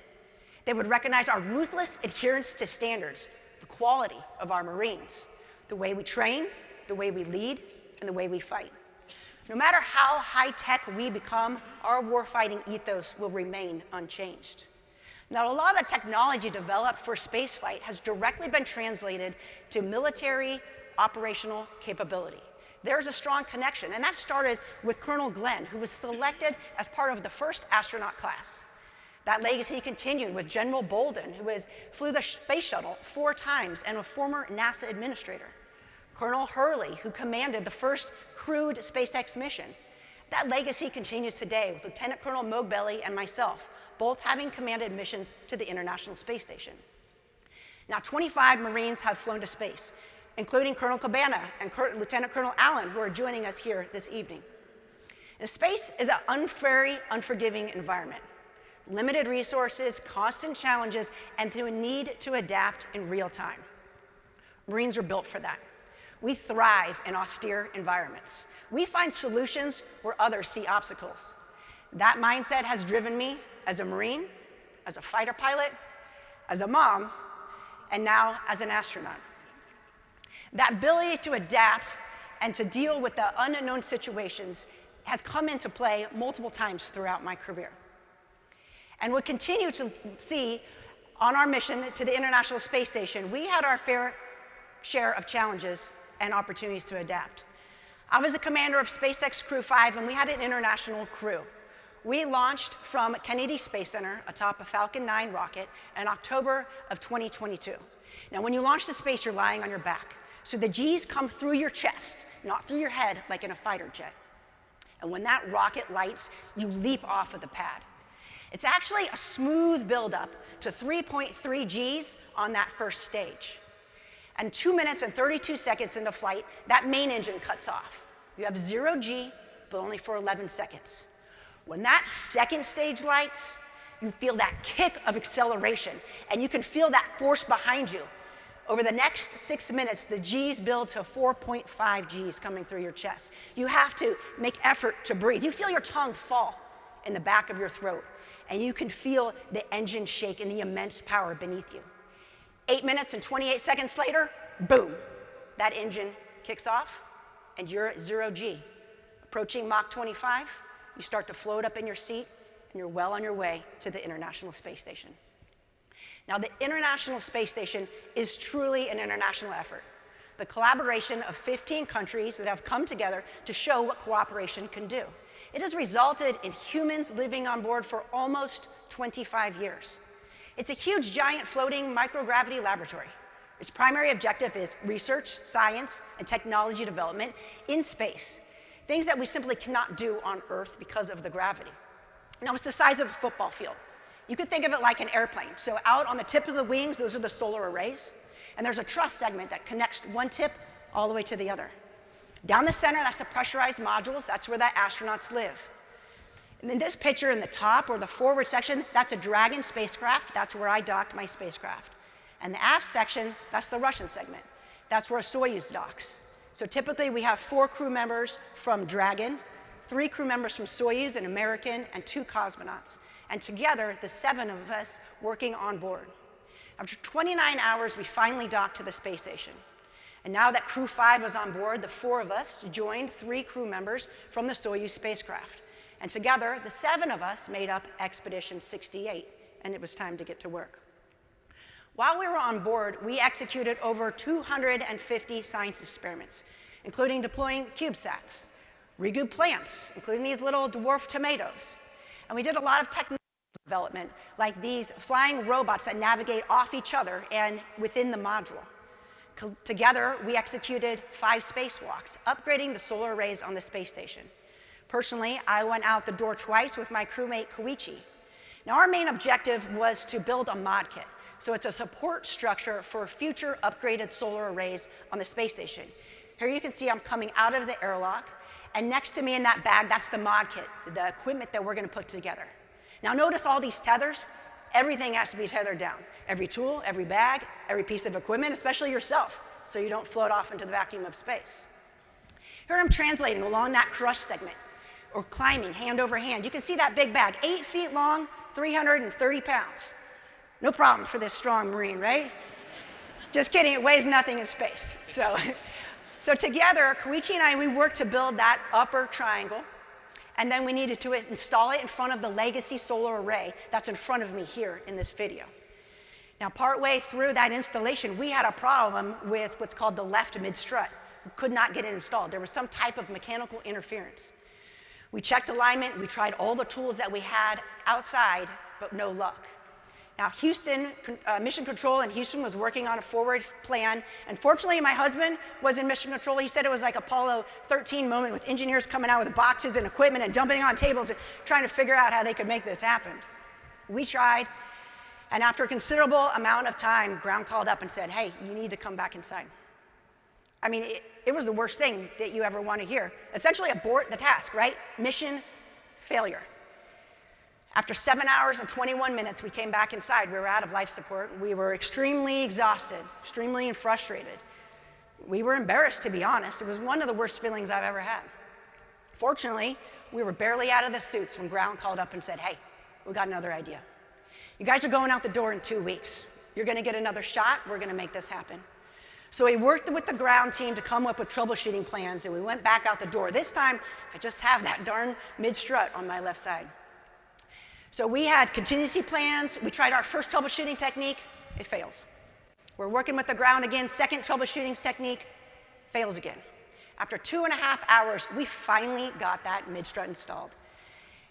They would recognize our ruthless adherence to standards, the quality of our Marines, the way we train, the way we lead, and the way we fight. No matter how high-tech we become, our warfighting ethos will remain unchanged. Now, a lot of the technology developed for spaceflight has directly been translated to military operational capability. There's a strong connection, and that started with Colonel Glenn, who was selected as part of the first astronaut class. That legacy continued with General Bolden, who flew the space shuttle 4 times and a former NASA administrator. Colonel Hurley, who commanded the first crewed SpaceX mission. That legacy continues today with Lieutenant Colonel Mogbelli and myself, both having commanded missions to the International Space Station. Now, 25 Marines have flown to space, including Colonel Cabana and Lieutenant Colonel Allen, who are joining us here this evening. And space is an very unforgiving environment. Limited resources, constant challenges, and the need to adapt in real time. Marines are built for that. We thrive in austere environments. We find solutions where others see obstacles. That mindset has driven me as a Marine, as a fighter pilot, as a mom, and now as an astronaut. That ability to adapt and to deal with the unknown situations has come into play multiple times throughout my career. And we'll continue to see on our mission to the International Space Station, we had our fair share of challenges and opportunities to adapt. I was the commander of SpaceX Crew 5, and we had an international crew. We launched from Kennedy Space Center atop a Falcon 9 rocket in October of 2022. Now, when you launch to space, you're lying on your back. So the G's come through your chest, not through your head like in a fighter jet. And when that rocket lights, you leap off of the pad. It's actually a smooth buildup to 3.3 Gs on that first stage. And 2 minutes and 32 seconds into flight, that main engine cuts off. You have 0 G, but only for 11 seconds. When that second stage lights, you feel that kick of acceleration, and you can feel that force behind you. Over the next 6 minutes, the G's build to 4.5 G's coming through your chest. You have to make effort to breathe. You feel your tongue fall in the back of your throat, and you can feel the engine shake and the immense power beneath you. 8 minutes and 28 seconds later, boom, that engine kicks off, and you're at 0 G. Approaching Mach 25, you start to float up in your seat, and you're well on your way to the International Space Station. Now, the International Space Station is truly an international effort, the collaboration of 15 countries that have come together to show what cooperation can do. It has resulted in humans living on board for almost 25 years. It's a huge, giant, floating microgravity laboratory. Its primary objective is research, science, and technology development in space, things that we simply cannot do on Earth because of the gravity. Now, it's the size of a football field. You could think of it like an airplane. So out on the tip of the wings, those are the solar arrays. And there's a truss segment that connects one tip all the way to the other. Down the center, that's the pressurized modules. That's where the astronauts live. And in this picture in the top, or the forward section, that's a Dragon spacecraft. That's where I docked my spacecraft. And the aft section, that's the Russian segment. That's where a Soyuz docks. So typically, we have 4 crew members from Dragon, 3 crew members from Soyuz, an American, and 2 cosmonauts. And together, the 7 of us working on board. After 29 hours, we finally docked to the space station. And now that Crew 5 was on board, the 4 of us joined 3 crew members from the Soyuz spacecraft. And together, the 7 of us made up Expedition 68, and it was time to get to work. While we were on board, we executed over 250 science experiments, including deploying CubeSats, regrew plants, including these little dwarf tomatoes. And we did a lot of technology development, like these flying robots that navigate off each other and within the module. Together, we executed 5 spacewalks, upgrading the solar arrays on the space station. Personally, I went out the door twice with my crewmate Koichi. Now, our main objective was to build a mod kit. So it's a support structure for future upgraded solar arrays on the space station. Here you can see I'm coming out of the airlock, and next to me in that bag, that's the mod kit, the equipment that we're going to put together. Now notice all these tethers. Everything has to be tethered down. Every tool, every bag, every piece of equipment, especially yourself, so you don't float off into the vacuum of space. Here I'm translating along that crush segment, or climbing hand over hand. You can see that big bag, 8 feet long, 330 pounds. No problem for this strong Marine, right? Just kidding, it weighs nothing in space. So together, Koichi and I, we worked to build that upper triangle, and then we needed to install it in front of the legacy solar array that's in front of me here in this video. Now, partway through that installation, we had a problem with what's called the left mid-strut. We could not get it installed. There was some type of mechanical interference. We checked alignment, we tried all the tools that we had outside, but no luck. Now, Mission Control in Houston was working on a forward plan, and fortunately, my husband was in Mission Control. He said it was like Apollo 13 moment with engineers coming out with boxes and equipment and dumping on tables and trying to figure out how they could make this happen. We tried, and after a considerable amount of time, ground called up and said, hey, you need to come back inside. I mean, it was the worst thing that you ever want to hear. Essentially, abort the task, right? Mission failure. After 7 hours and 21 minutes, we came back inside. We were out of life support. We were extremely exhausted, extremely frustrated. We were embarrassed, to be honest. It was one of the worst feelings I've ever had. Fortunately, we were barely out of the suits when ground called up and said, hey, we got another idea. You guys are going out the door in 2 weeks. You're going to get another shot. We're going to make this happen. So we worked with the ground team to come up with troubleshooting plans, and we went back out the door. This time, I just have that darn mid-strut on my left side. So we had contingency plans. We tried our first troubleshooting technique. It fails. We're working with the ground again. Second troubleshooting technique fails again. After 2.5 hours, we finally got that mid-strut installed.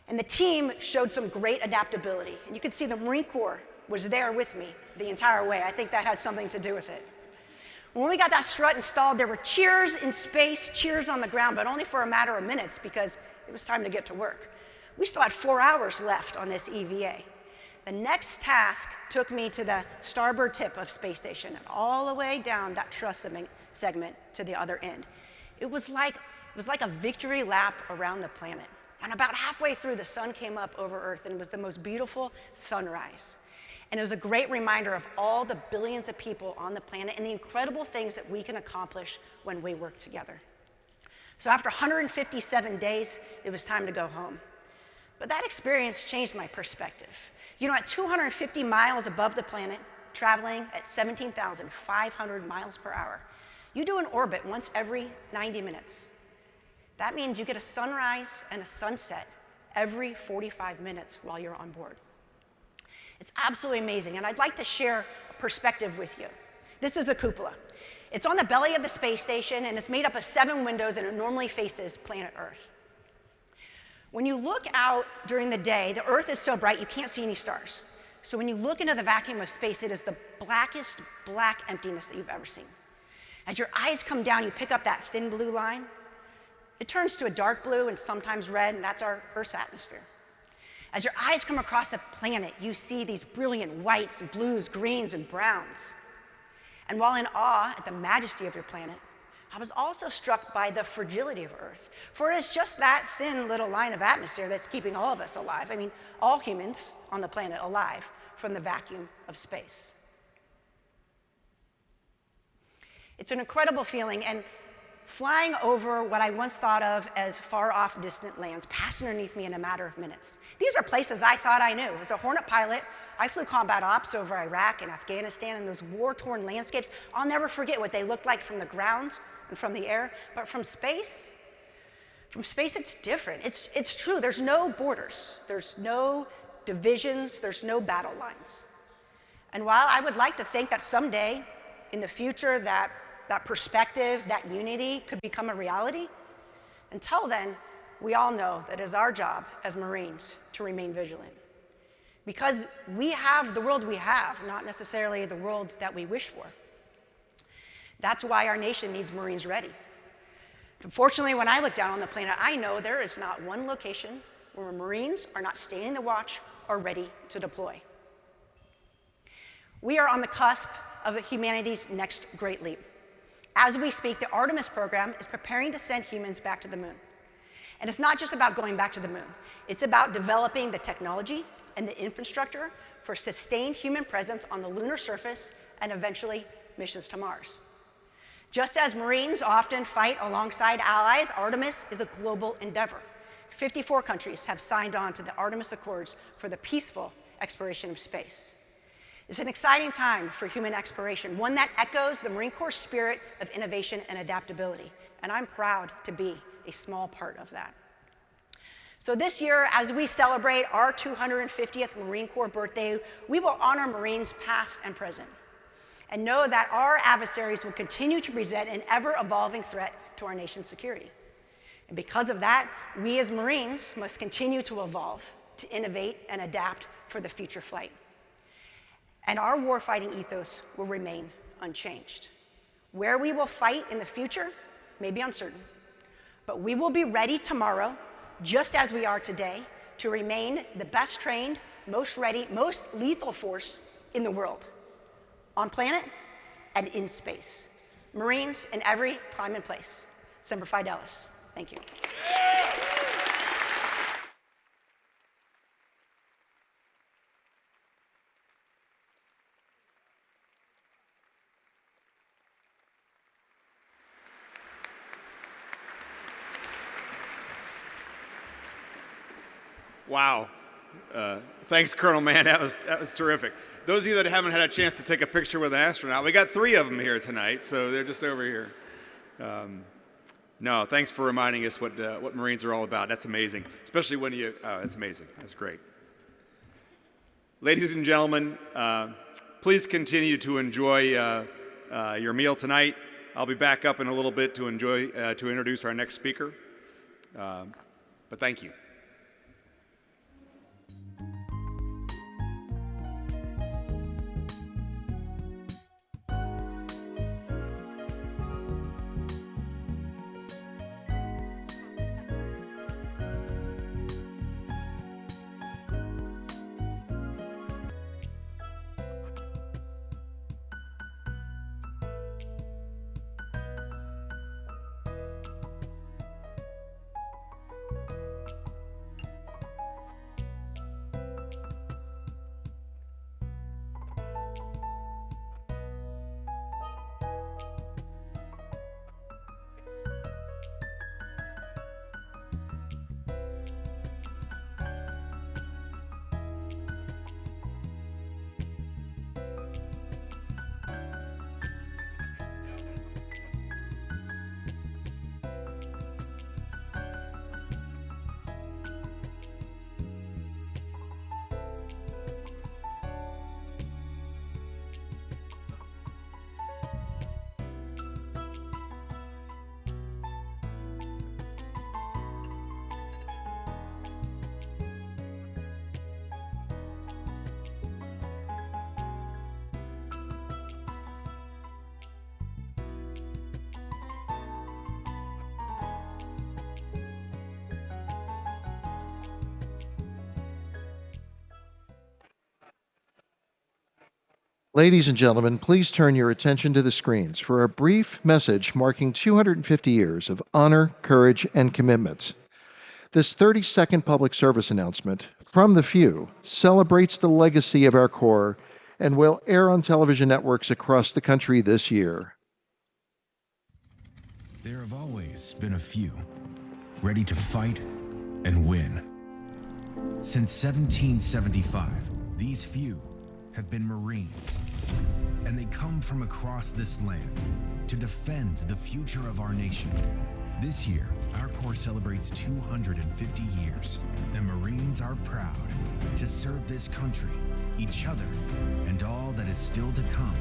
And the team showed some great adaptability. And you could see the Marine Corps was there with me the entire way. I think that had something to do with it. When we got that strut installed, there were cheers in space, cheers on the ground, but only for a matter of minutes because it was time to get to work. We still had 4 hours left on this EVA. The next task took me to the starboard tip of Space Station and all the way down that truss segment to the other end. It was like a victory lap around the planet. And about halfway through, the sun came up over Earth, and it was the most beautiful sunrise. And it was a great reminder of all the billions of people on the planet and the incredible things that we can accomplish when we work together. So after 157 days, it was time to go home. But that experience changed my perspective. You know, at 250 miles above the planet, traveling at 17,500 miles per hour, you do an orbit once every 90 minutes. That means you get a sunrise and a sunset every 45 minutes while you're on board. It's absolutely amazing, and I'd like to share a perspective with you. This is the cupola. It's on the belly of the space station, and it's made up of 7 windows, and it normally faces planet Earth. When you look out during the day, the Earth is so bright you can't see any stars. So when you look into the vacuum of space, it is the blackest black emptiness that you've ever seen. As your eyes come down, you pick up that thin blue line. It turns to a dark blue and sometimes red, and that's our Earth's atmosphere. As your eyes come across the planet, you see these brilliant whites, blues, greens, and browns. And while in awe at the majesty of your planet, I was also struck by the fragility of Earth. For it is just that thin little line of atmosphere that's keeping all of us alive. I mean, all humans on the planet alive from the vacuum of space. It's an incredible feeling, and flying over what I once thought of as far-off distant lands passed underneath me in a matter of minutes. These are places I thought I knew. As a Hornet pilot, I flew combat ops over Iraq and Afghanistan and those war-torn landscapes. I'll never forget what they looked like from the ground and from the air, but from space it's different. It's true, there's no borders, there's no divisions, there's no battle lines. And while I would like to think that someday in the future that perspective, that unity could become a reality, until then, we all know that it is our job as Marines to remain vigilant. Because we have the world we have, not necessarily the world that we wish for. That's why our nation needs Marines ready. Unfortunately, when I look down on the planet, I know there is not one location where Marines are not standing the watch or ready to deploy. We are on the cusp of humanity's next great leap. As we speak, the Artemis program is preparing to send humans back to the moon. And it's not just about going back to the moon. It's about developing the technology and the infrastructure for sustained human presence on the lunar surface and eventually missions to Mars. Just as Marines often fight alongside allies, Artemis is a global endeavor. 54 countries have signed on to the Artemis Accords for the peaceful exploration of space. It's an exciting time for human exploration, one that echoes the Marine Corps spirit of innovation and adaptability, and I'm proud to be a small part of that. So this year, as we celebrate our 250th Marine Corps birthday, we will honor Marines past and present, and know that our adversaries will continue to present an ever-evolving threat to our nation's security. And because of that, we as Marines must continue to evolve, to innovate and adapt for the future fight. And our warfighting ethos will remain unchanged. Where we will fight in the future may be uncertain, but we will be ready tomorrow, just as we are today, to remain the best trained, most ready, most lethal force in the world, on planet and in space. Marines in every time and place. Semper Fidelis. Thank you. Wow. Thanks, Colonel Mann. That was terrific. Those of you that haven't had a chance to take a picture with an astronaut, we got 3 of them here tonight, so they're just over here. No, thanks for reminding us what Marines are all about. That's amazing, especially when you. Oh, that's amazing. That's great. Ladies and gentlemen, please continue to enjoy your meal tonight. I'll be back up in a little bit to introduce our next speaker. But thank you. Ladies and gentlemen, please turn your attention to the screens for a brief message marking 250 years of honor, courage, and commitment. This 30-second public service announcement from the few celebrates the legacy of our Corps and will air on television networks across the country this year. There have always been a few, ready to fight and win. Since 1775, these few have been Marines, and they come from across this land to defend the future of our nation. This year, our Corps celebrates 250 years, and Marines are proud to serve this country, each other, and all that is still to come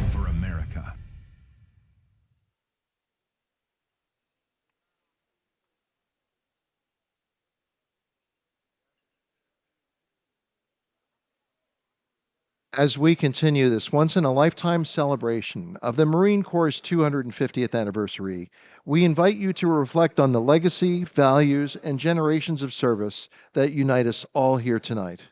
for America. As we continue this once-in-a-lifetime celebration of the Marine Corps' 250th anniversary, we invite you to reflect on the legacy, values, and generations of service that unite us all here tonight.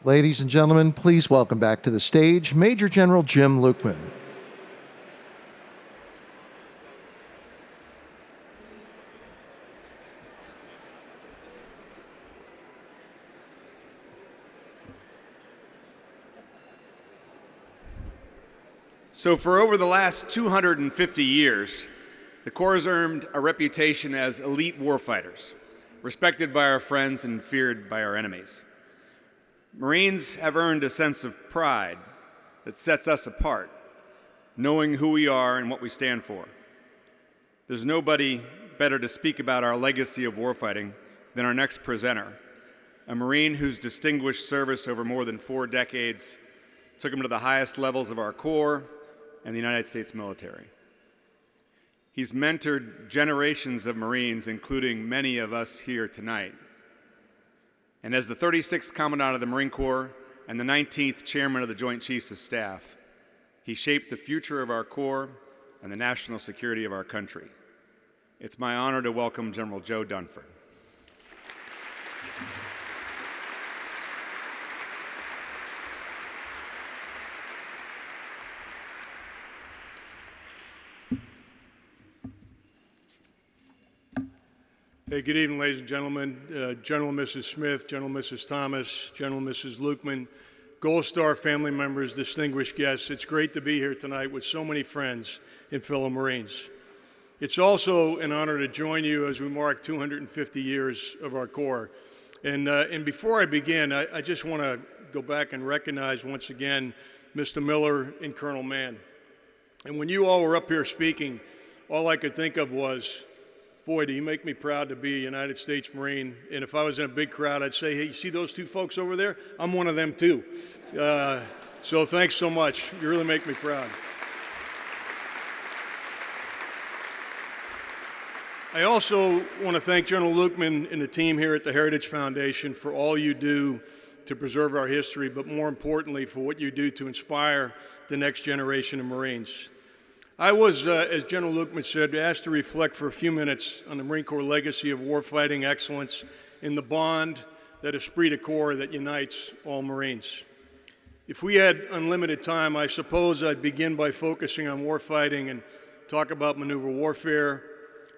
Ladies and gentlemen, please welcome back to the stage Major General Jim Lukeman. So for over the last 250 years, the Corps has earned a reputation as elite warfighters, respected by our friends and feared by our enemies. Marines have earned a sense of pride that sets us apart, knowing who we are and what we stand for. There's nobody better to speak about our legacy of warfighting than our next presenter, a Marine whose distinguished service over more than 4 decades took him to the highest levels of our Corps and the United States military. He's mentored generations of Marines, including many of us here tonight. And as the 36th Commandant of the Marine Corps and the 19th Chairman of the Joint Chiefs of Staff, he shaped the future of our Corps and the national security of our country. It's my honor to welcome General Joe Dunford. Hey, good evening, ladies and gentlemen. General Mrs. Smith, General Mrs. Thomas, General Mrs. Lukeman, Gold Star family members, distinguished guests. It's great to be here tonight with so many friends and fellow Marines. It's also an honor to join you as we mark 250 years of our Corps. And before I begin, I just want to go back and recognize once again Mr. Miller and Colonel Mann. And when you all were up here speaking, all I could think of was, boy, do you make me proud to be a United States Marine. And if I was in a big crowd, I'd say, hey, you see those 2 folks over there? I'm one of them too. So thanks so much. You really make me proud. I also want to thank General Lukeman and the team here at the Heritage Foundation for all you do to preserve our history, but more importantly, for what you do to inspire the next generation of Marines. I was, as General Lukeman said, asked to reflect for a few minutes on the Marine Corps legacy of warfighting excellence in the bond, that esprit de corps that unites all Marines. If we had unlimited time, I suppose I'd begin by focusing on warfighting and talk about maneuver warfare,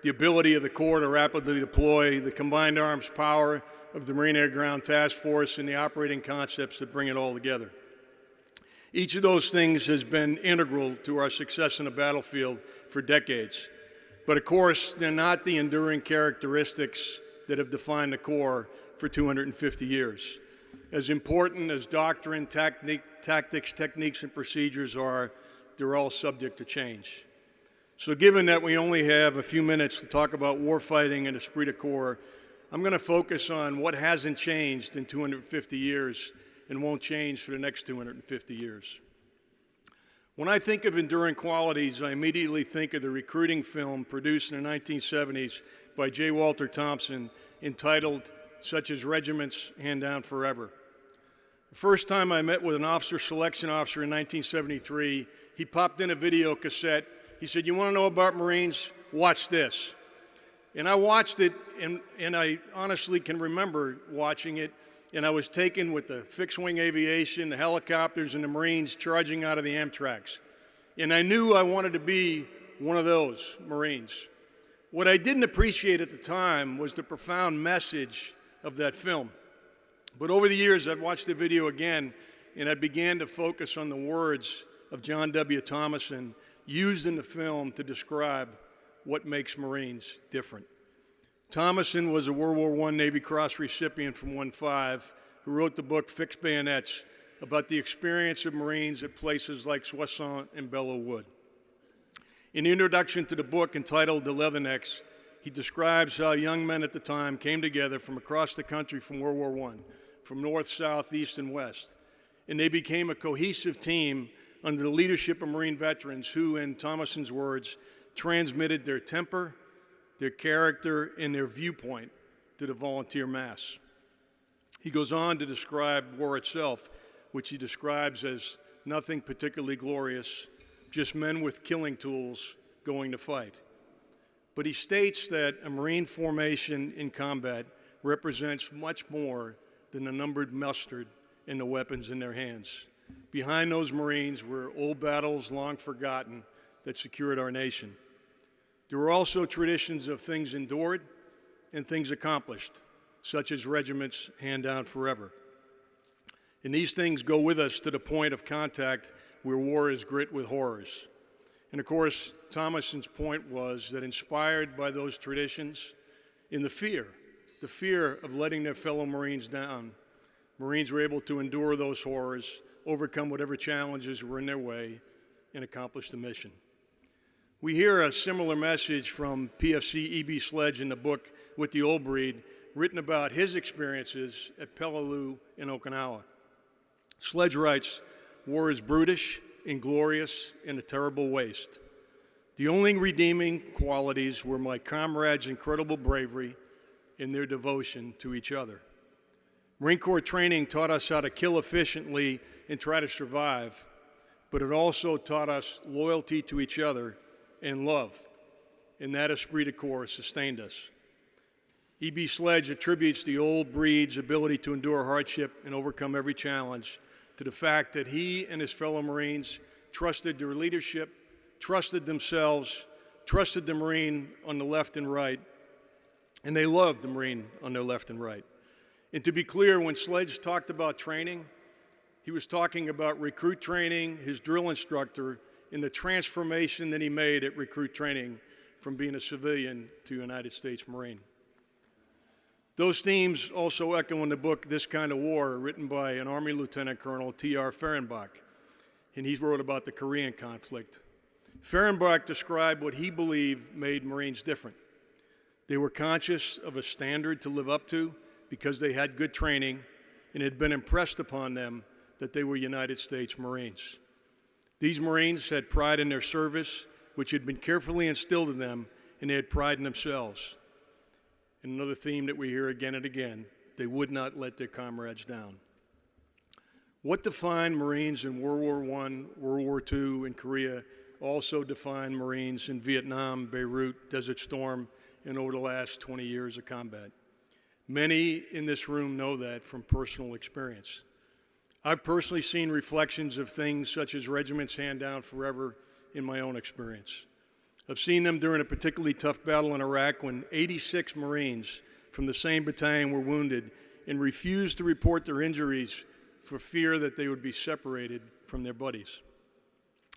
the ability of the Corps to rapidly deploy, the combined arms power of the Marine Air Ground Task Force, and the operating concepts that bring it all together. Each of those things has been integral to our success in the battlefield for decades. But of course, they're not the enduring characteristics that have defined the Corps for 250 years. As important as doctrine, tactics, techniques, and procedures are, they're all subject to change. So given that we only have a few minutes to talk about warfighting and esprit de corps, I'm going to focus on what hasn't changed in 250 years and won't change for the next 250 years. When I think of enduring qualities, I immediately think of the recruiting film produced in the 1970s by J. Walter Thompson entitled Such as Regiments Hand Down Forever. The first time I met with an officer selection officer in 1973, he popped in a video cassette. He said, "You want to know about Marines? Watch this." And I watched it, and I honestly can remember watching it. And I was taken with the fixed-wing aviation, the helicopters, and the Marines charging out of the Amtraks. And I knew I wanted to be one of those Marines. What I didn't appreciate at the time was the profound message of that film. But over the years, I'd watched the video again, and I began to focus on the words of John W. Thomason used in the film to describe what makes Marines different. Thomason was a World War I Navy Cross recipient from 1-5 who wrote the book Fixed Bayonets about the experience of Marines at places like Soissons and Belleau Wood. In the introduction to the book entitled The Leathernecks, he describes how young men at the time came together from across the country from World War I, from north, south, east, and west, and they became a cohesive team under the leadership of Marine veterans who, in Thomason's words, transmitted their temper, their character, and their viewpoint to the volunteer mass. He goes on to describe war itself, which he describes as nothing particularly glorious, just men with killing tools going to fight. But he states that a Marine formation in combat represents much more than a numbered mustard and the weapons in their hands. Behind those Marines were old battles long forgotten that secured our nation. There were also traditions of things endured and things accomplished, such as regiments hand down forever. And these things go with us to the point of contact where war is grit with horrors. And of course, Thomason's point was that inspired by those traditions, in the fear of letting their fellow Marines down, Marines were able to endure those horrors, overcome whatever challenges were in their way, and accomplish the mission. We hear a similar message from PFC E.B. Sledge in the book With the Old Breed, written about his experiences at Peleliu in Okinawa. Sledge writes, "War is brutish, inglorious, and a terrible waste. The only redeeming qualities were my comrades' incredible bravery and their devotion to each other. Marine Corps training taught us how to kill efficiently and try to survive, but it also taught us loyalty to each other and love, and that esprit de corps sustained us." E.B. Sledge attributes the old breed's ability to endure hardship and overcome every challenge to the fact that he and his fellow Marines trusted their leadership, trusted themselves, trusted the Marine on the left and right, and they loved the Marine on their left and right. And to be clear, when Sledge talked about training, he was talking about recruit training, his drill instructor, and the transformation that he made at recruit training from being a civilian to a United States Marine. Those themes also echo in the book This Kind of War, written by an Army Lieutenant Colonel T.R. Fehrenbach, and he wrote about the Korean conflict. Fehrenbach described what he believed made Marines different. They were conscious of a standard to live up to because they had good training, and it had been impressed upon them that they were United States Marines. These Marines had pride in their service, which had been carefully instilled in them, and they had pride in themselves. And another theme that we hear again and again, they would not let their comrades down. What defined Marines in World War I, World War II, and Korea also defined Marines in Vietnam, Beirut, Desert Storm, and over the last 20 years of combat. Many in this room know that from personal experience. I've personally seen reflections of things such as regiments hand down forever in my own experience. I've seen them during a particularly tough battle in Iraq when 86 Marines from the same battalion were wounded and refused to report their injuries for fear that they would be separated from their buddies.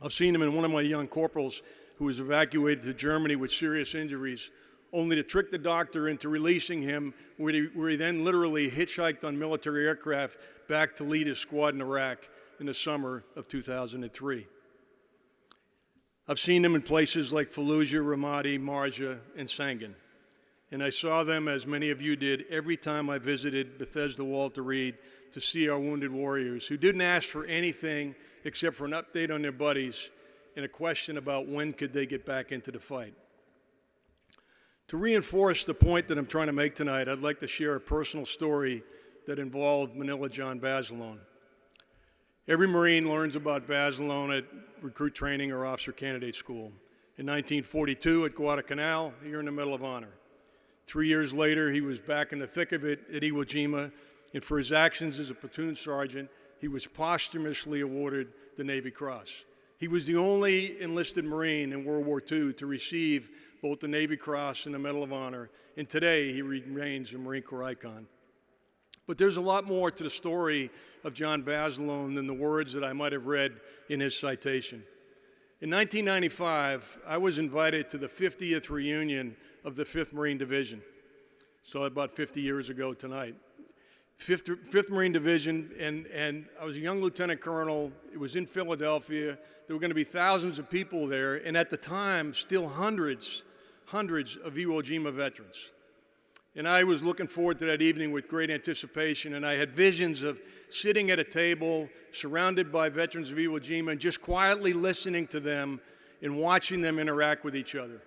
I've seen them in one of my young corporals who was evacuated to Germany with serious injuries, only to trick the doctor into releasing him, where he then literally hitchhiked on military aircraft back to lead his squad in Iraq in the summer of 2003. I've seen them in places like Fallujah, Ramadi, Marja, and Sangin. And I saw them, as many of you did, every time I visited Bethesda Walter Reed to see our wounded warriors who didn't ask for anything except for an update on their buddies and a question about when could they get back into the fight. To reinforce the point that I'm trying to make tonight, I'd like to share a personal story that involved Manila John Basilone. Every Marine learns about Basilone at recruit training or officer candidate school. In 1942 at Guadalcanal, he earned the Medal of Honor. 3 years later, he was back in the thick of it at Iwo Jima, and for his actions as a platoon sergeant, he was posthumously awarded the Navy Cross. He was the only enlisted Marine in World War II to receive both the Navy Cross and the Medal of Honor, and today he remains a Marine Corps icon. But there's a lot more to the story of John Basilone than the words that I might have read in his citation. In 1995, I was invited to the 50th reunion of the 5th Marine Division, so about 50 years ago tonight. 5th Marine Division, and I was a young lieutenant colonel. It was in Philadelphia. There were going to be thousands of people there, and at the time, still hundreds of Iwo Jima veterans. And I was looking forward to that evening with great anticipation, and I had visions of sitting at a table surrounded by veterans of Iwo Jima and just quietly listening to them and watching them interact with each other.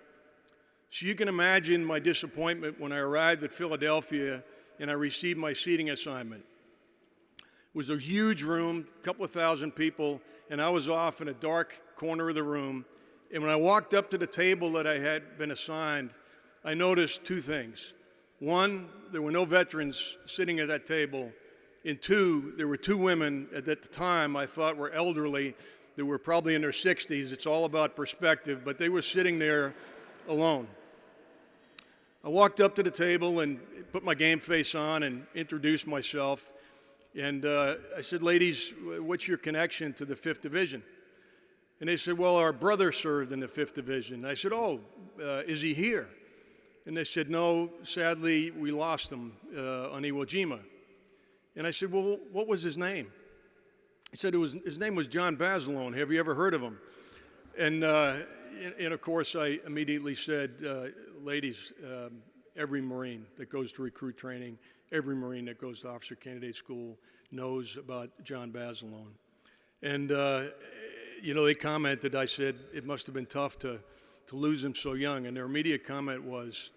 So you can imagine my disappointment when I arrived at Philadelphia and I received my seating assignment. It was a huge room, a couple of thousand people, and I was off in a dark corner of the room. And when I walked up to the table that I had been assigned, I noticed two things. One, there were no veterans sitting at that table, in two, there were two women at the time I thought were elderly. They were probably in their 60s. It's all about perspective, but they were sitting there alone. I walked up to the table and put my game face on and introduced myself. And I said, ladies, what's your connection to the 5th Division? And they said, well, our brother served in the 5th Division. I said, oh, is he here? And they said, no, sadly, we lost him on Iwo Jima. And I said, well, what was his name? He said his name was John Basilone. Have you ever heard of him? And of course, I immediately said, ladies, every Marine that goes to recruit training, every Marine that goes to officer candidate school knows about John Basilone. And, they commented, I said, it must have been tough to lose him so young. And their immediate comment was,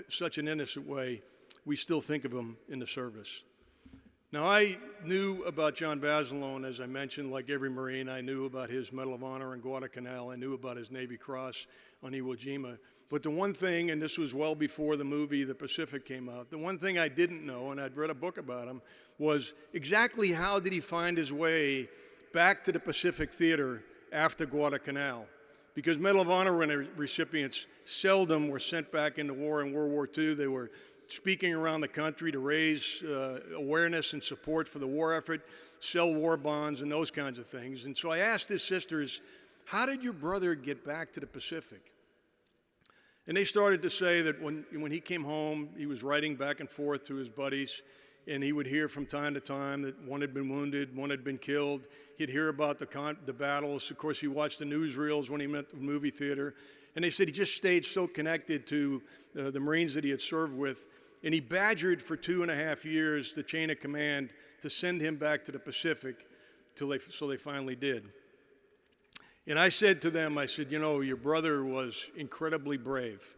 such an innocent way, we still think of him in the service. Now, I knew about John Basilone, as I mentioned, like every Marine. I knew about his Medal of Honor in Guadalcanal. I knew about his Navy Cross on Iwo Jima. But the one thing, and this was well before the movie The Pacific came out, the one thing I didn't know, and I'd read a book about him, was exactly how did he find his way back to the Pacific Theater after Guadalcanal? Because Medal of Honor recipients seldom were sent back into war in World War II. They were speaking around the country to raise awareness and support for the war effort, sell war bonds, and those kinds of things. And so I asked his sisters, how did your brother get back to the Pacific? And they started to say that when he came home, he was writing back and forth to his buddies, and he would hear from time to time that one had been wounded, one had been killed. He'd hear about the battles. Of course, he watched the newsreels when he met the movie theater. And they said he just stayed so connected to the Marines that he had served with, and he badgered for 2.5 years the chain of command to send him back to the Pacific so they finally did. And I said to them, I said, your brother was incredibly brave.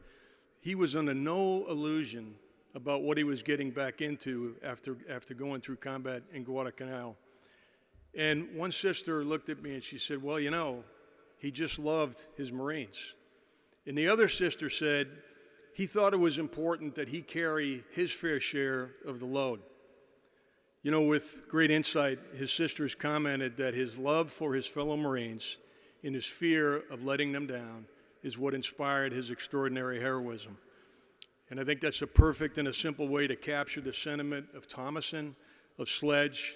He was under no illusion about what he was getting back into after going through combat in Guadalcanal. And one sister looked at me and she said, well, he just loved his Marines. And the other sister said, he thought it was important that he carry his fair share of the load. With great insight, his sisters commented that his love for his fellow Marines and his fear of letting them down is what inspired his extraordinary heroism. And I think that's a perfect and a simple way to capture the sentiment of Thomason, of Sledge,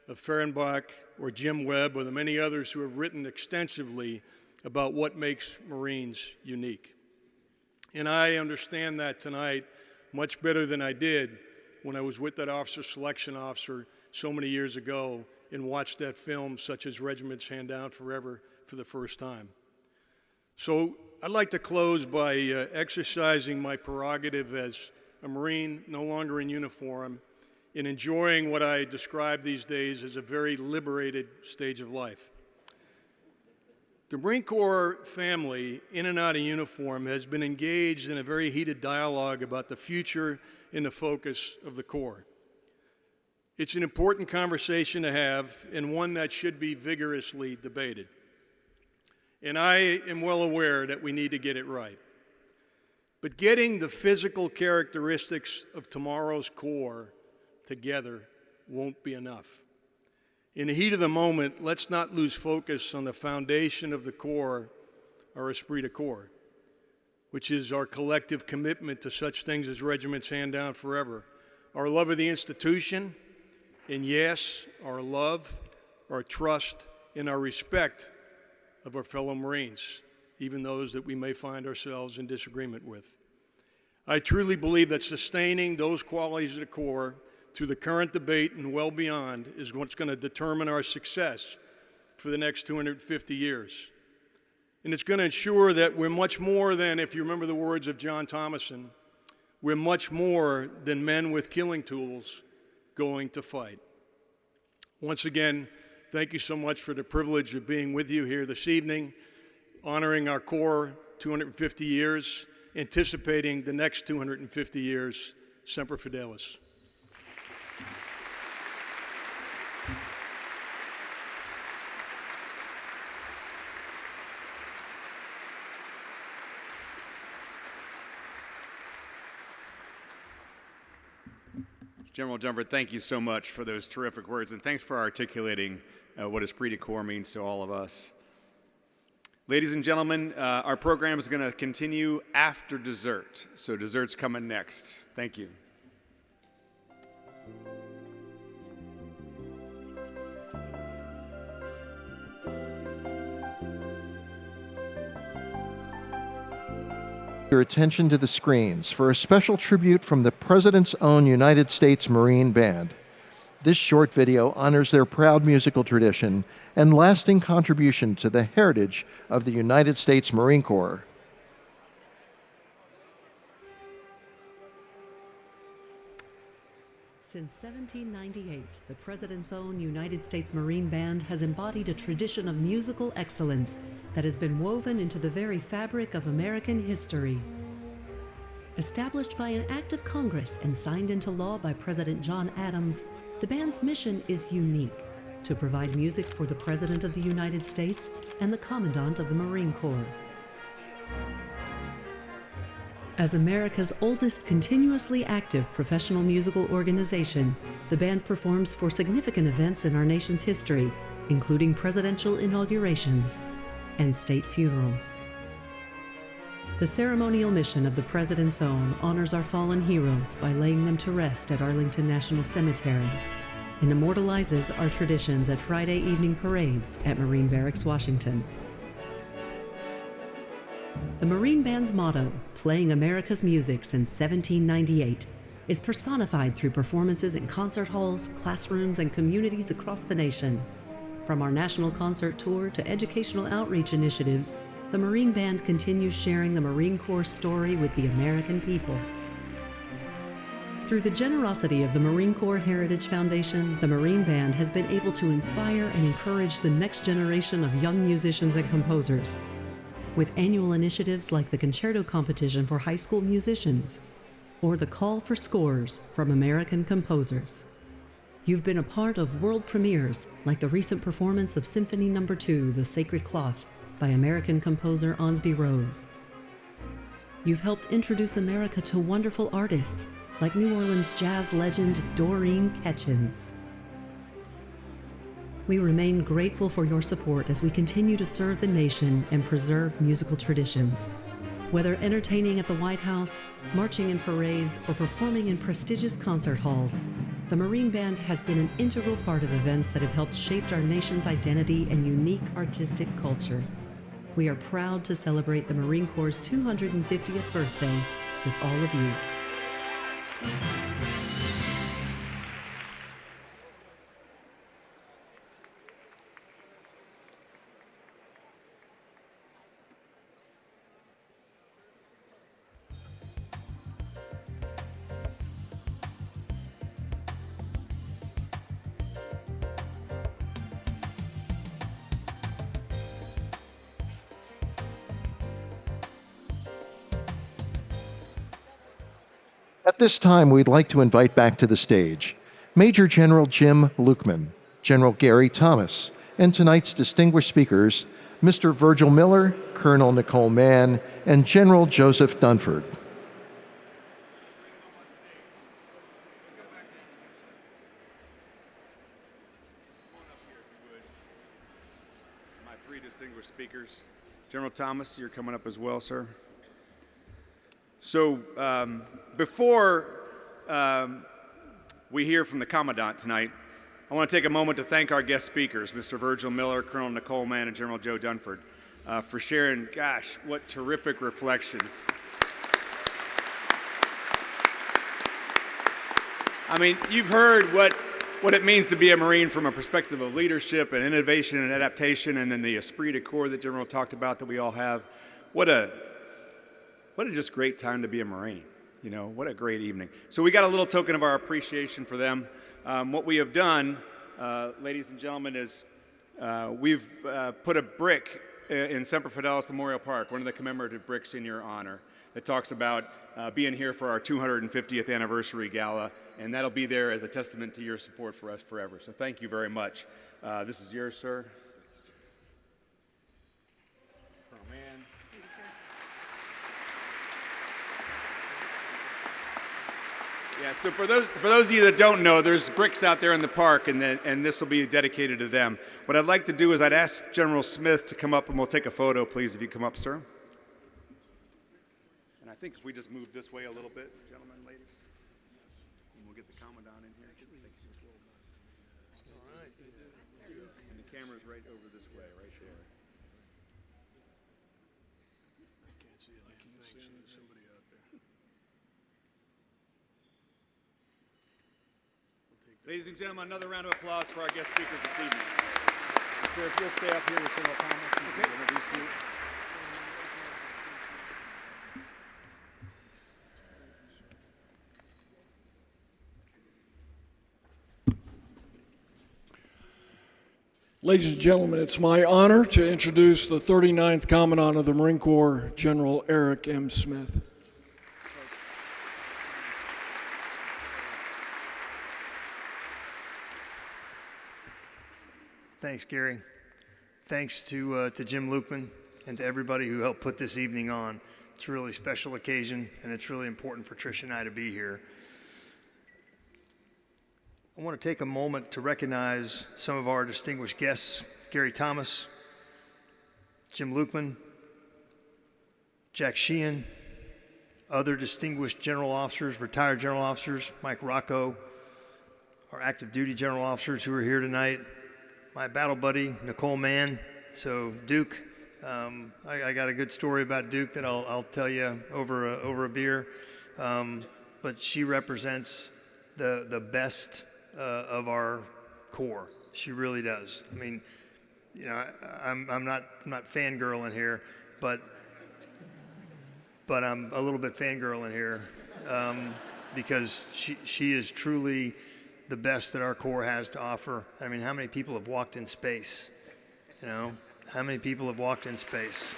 of Fehrenbach, or Jim Webb, or the many others who have written extensively about what makes Marines unique. And I understand that tonight much better than I did when I was with that officer selection officer so many years ago and watched that film, such as Regiments Hand Down Forever, for the first time. So I'd like to close by exercising my prerogative as a Marine, no longer in uniform, in enjoying what I describe these days as a very liberated stage of life. The Marine Corps family, in and out of uniform, has been engaged in a very heated dialogue about the future and the focus of the Corps. It's an important conversation to have, and one that should be vigorously debated. And I am well aware that we need to get it right. But getting the physical characteristics of tomorrow's Corps together won't be enough. In the heat of the moment, let's not lose focus on the foundation of the Corps, our esprit de corps, which is our collective commitment to such things as Regiments Hand Down Forever, our love of the institution, and yes, our love, our trust, and our respect of our fellow Marines, even those that we may find ourselves in disagreement with. I truly believe that sustaining those qualities of the Corps through the current debate and well beyond is what's going to determine our success for the next 250 years. And it's going to ensure that we're much more than, if you remember the words of John Thomason, we're much more than men with killing tools going to fight. Once again, thank you so much for the privilege of being with you here this evening, honoring our Corps 250 years, anticipating the next 250 years. Semper Fidelis. General Dunford, thank you so much for those terrific words, and thanks for articulating what esprit de corps means to all of us. Ladies and gentlemen, our program is going to continue after dessert, so dessert's coming next. Thank you. Your attention to the screens for a special tribute from the President's own United States Marine Band. This short video honors their proud musical tradition and lasting contribution to the heritage of the United States Marine Corps. Since 1798, the President's own United States Marine Band has embodied a tradition of musical excellence that has been woven into the very fabric of American history. Established by an act of Congress and signed into law by President John Adams, the band's mission is unique: to provide music for the President of the United States and the Commandant of the Marine Corps. As America's oldest continuously active professional musical organization, the band performs for significant events in our nation's history, including presidential inaugurations and state funerals. The ceremonial mission of the President's Own honors our fallen heroes by laying them to rest at Arlington National Cemetery and immortalizes our traditions at Friday evening parades at Marine Barracks, Washington. The Marine Band's motto, "Playing America's Music Since 1798, is personified through performances in concert halls, classrooms, and communities across the nation. From our national concert tour to educational outreach initiatives, the Marine Band continues sharing the Marine Corps story with the American people. Through the generosity of the Marine Corps Heritage Foundation, the Marine Band has been able to inspire and encourage the next generation of young musicians and composers. With annual initiatives like the Concerto Competition for high school musicians or the Call for Scores from American composers. You've been a part of world premieres like the recent performance of Symphony No. 2, The Sacred Cloth, by American composer Onsby Rose. You've helped introduce America to wonderful artists like New Orleans jazz legend Doreen Ketchens. We remain grateful for your support as we continue to serve the nation and preserve musical traditions. Whether entertaining at the White House, marching in parades, or performing in prestigious concert halls, the Marine Band has been an integral part of events that have helped shape our nation's identity and unique artistic culture. We are proud to celebrate the Marine Corps' 250th birthday with all of you. At this time, we'd like to invite back to the stage Major General Jim Lukeman, General Gary Thomas, and tonight's distinguished speakers, Mr. Virgil Miller, Colonel Nicole Mann, and General Joseph Dunford. My three distinguished speakers. General Thomas, you're coming up as well, sir. So before we hear from the Commandant tonight, I want to take a moment to thank our guest speakers, Mr. Virgil Miller, Colonel Nicole Mann, and General Joe Dunford, for sharing, gosh, what terrific reflections. I mean, you've heard what it means to be a Marine from a perspective of leadership and innovation and adaptation, and then the esprit de corps that General talked about that we all have. What a just great time to be a Marine. You know, what a great evening. So we got a little token of our appreciation for them. What we have done, ladies and gentlemen, is we've put a brick in Semper Fidelis Memorial Park, one of the commemorative bricks in your honor, that talks about being here for our 250th Anniversary Gala, and that'll be there as a testament to your support for us forever. So thank you very much. This is yours, sir. Yeah, so for those of you that don't know, there's bricks out there in the park, and this will be dedicated to them. What I'd like to do is I'd ask General Smith to come up, and we'll take a photo, please, if you come up, sir. And I think if we just move this way a little bit, gentlemen, ladies, and we'll get the Commandant in here. All right. And the camera's right over this way, right there. Ladies and gentlemen, another round of applause for our guest speakers this evening. Sir, if you'll stay up here with General Thomas, we can introduce you. Ladies and gentlemen, it's my honor to introduce the 39th Commandant of the Marine Corps, General Eric M. Smith. Thanks, Gary. Thanks to Jim Lukeman and to everybody who helped put this evening on. It's a really special occasion, and it's really important for Trish and I to be here. I want to take a moment to recognize some of our distinguished guests: Gary Thomas, Jim Lukeman, Jack Sheehan, other distinguished general officers, retired general officers, Mike Rocco, our active duty general officers who are here tonight, my battle buddy, Nicole Mann. So Duke, I got a good story about Duke that I'll tell you over a beer. But she represents the best of our Corps. She really does. I mean, you know, I'm not fangirling here, but I'm a little bit fangirling here because she is truly the best that our Corps has to offer. I mean, how many people have walked in space? You know, how many people have walked in space?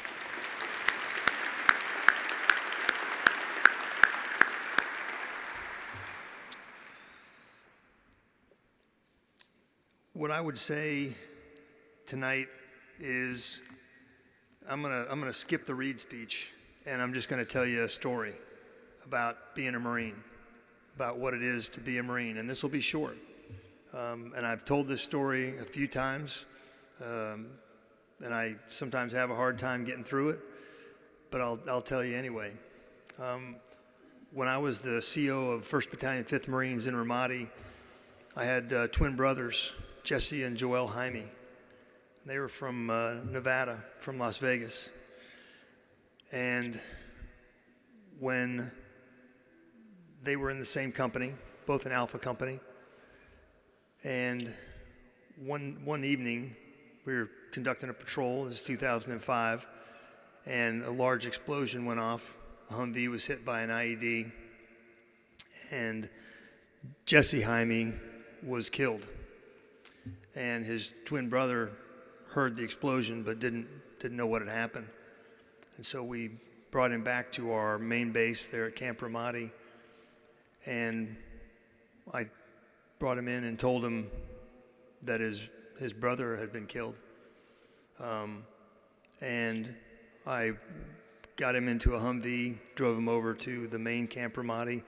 What I would say tonight is I'm gonna skip the Reed speech, and I'm just gonna tell you a story about being a Marine, about what it is to be a Marine, and this will be short. And I've told this story a few times, and I sometimes have a hard time getting through it, but I'll tell you anyway. When I was the CO of 1st Battalion, 5th Marines in Ramadi, I had twin brothers, Jesse and Joel Jaime. They were from Nevada, from Las Vegas. And when they were in the same company, both an Alpha company, and one evening we were conducting a patrol. It was 2005, and a large explosion went off. A Humvee was hit by an IED, and Jesse Jaime was killed. And his twin brother heard the explosion but didn't know what had happened. And so we brought him back to our main base there at Camp Ramadi, and I brought him in and told him that his brother had been killed. And I got him into a Humvee, drove him over to the main Camp Ramadi.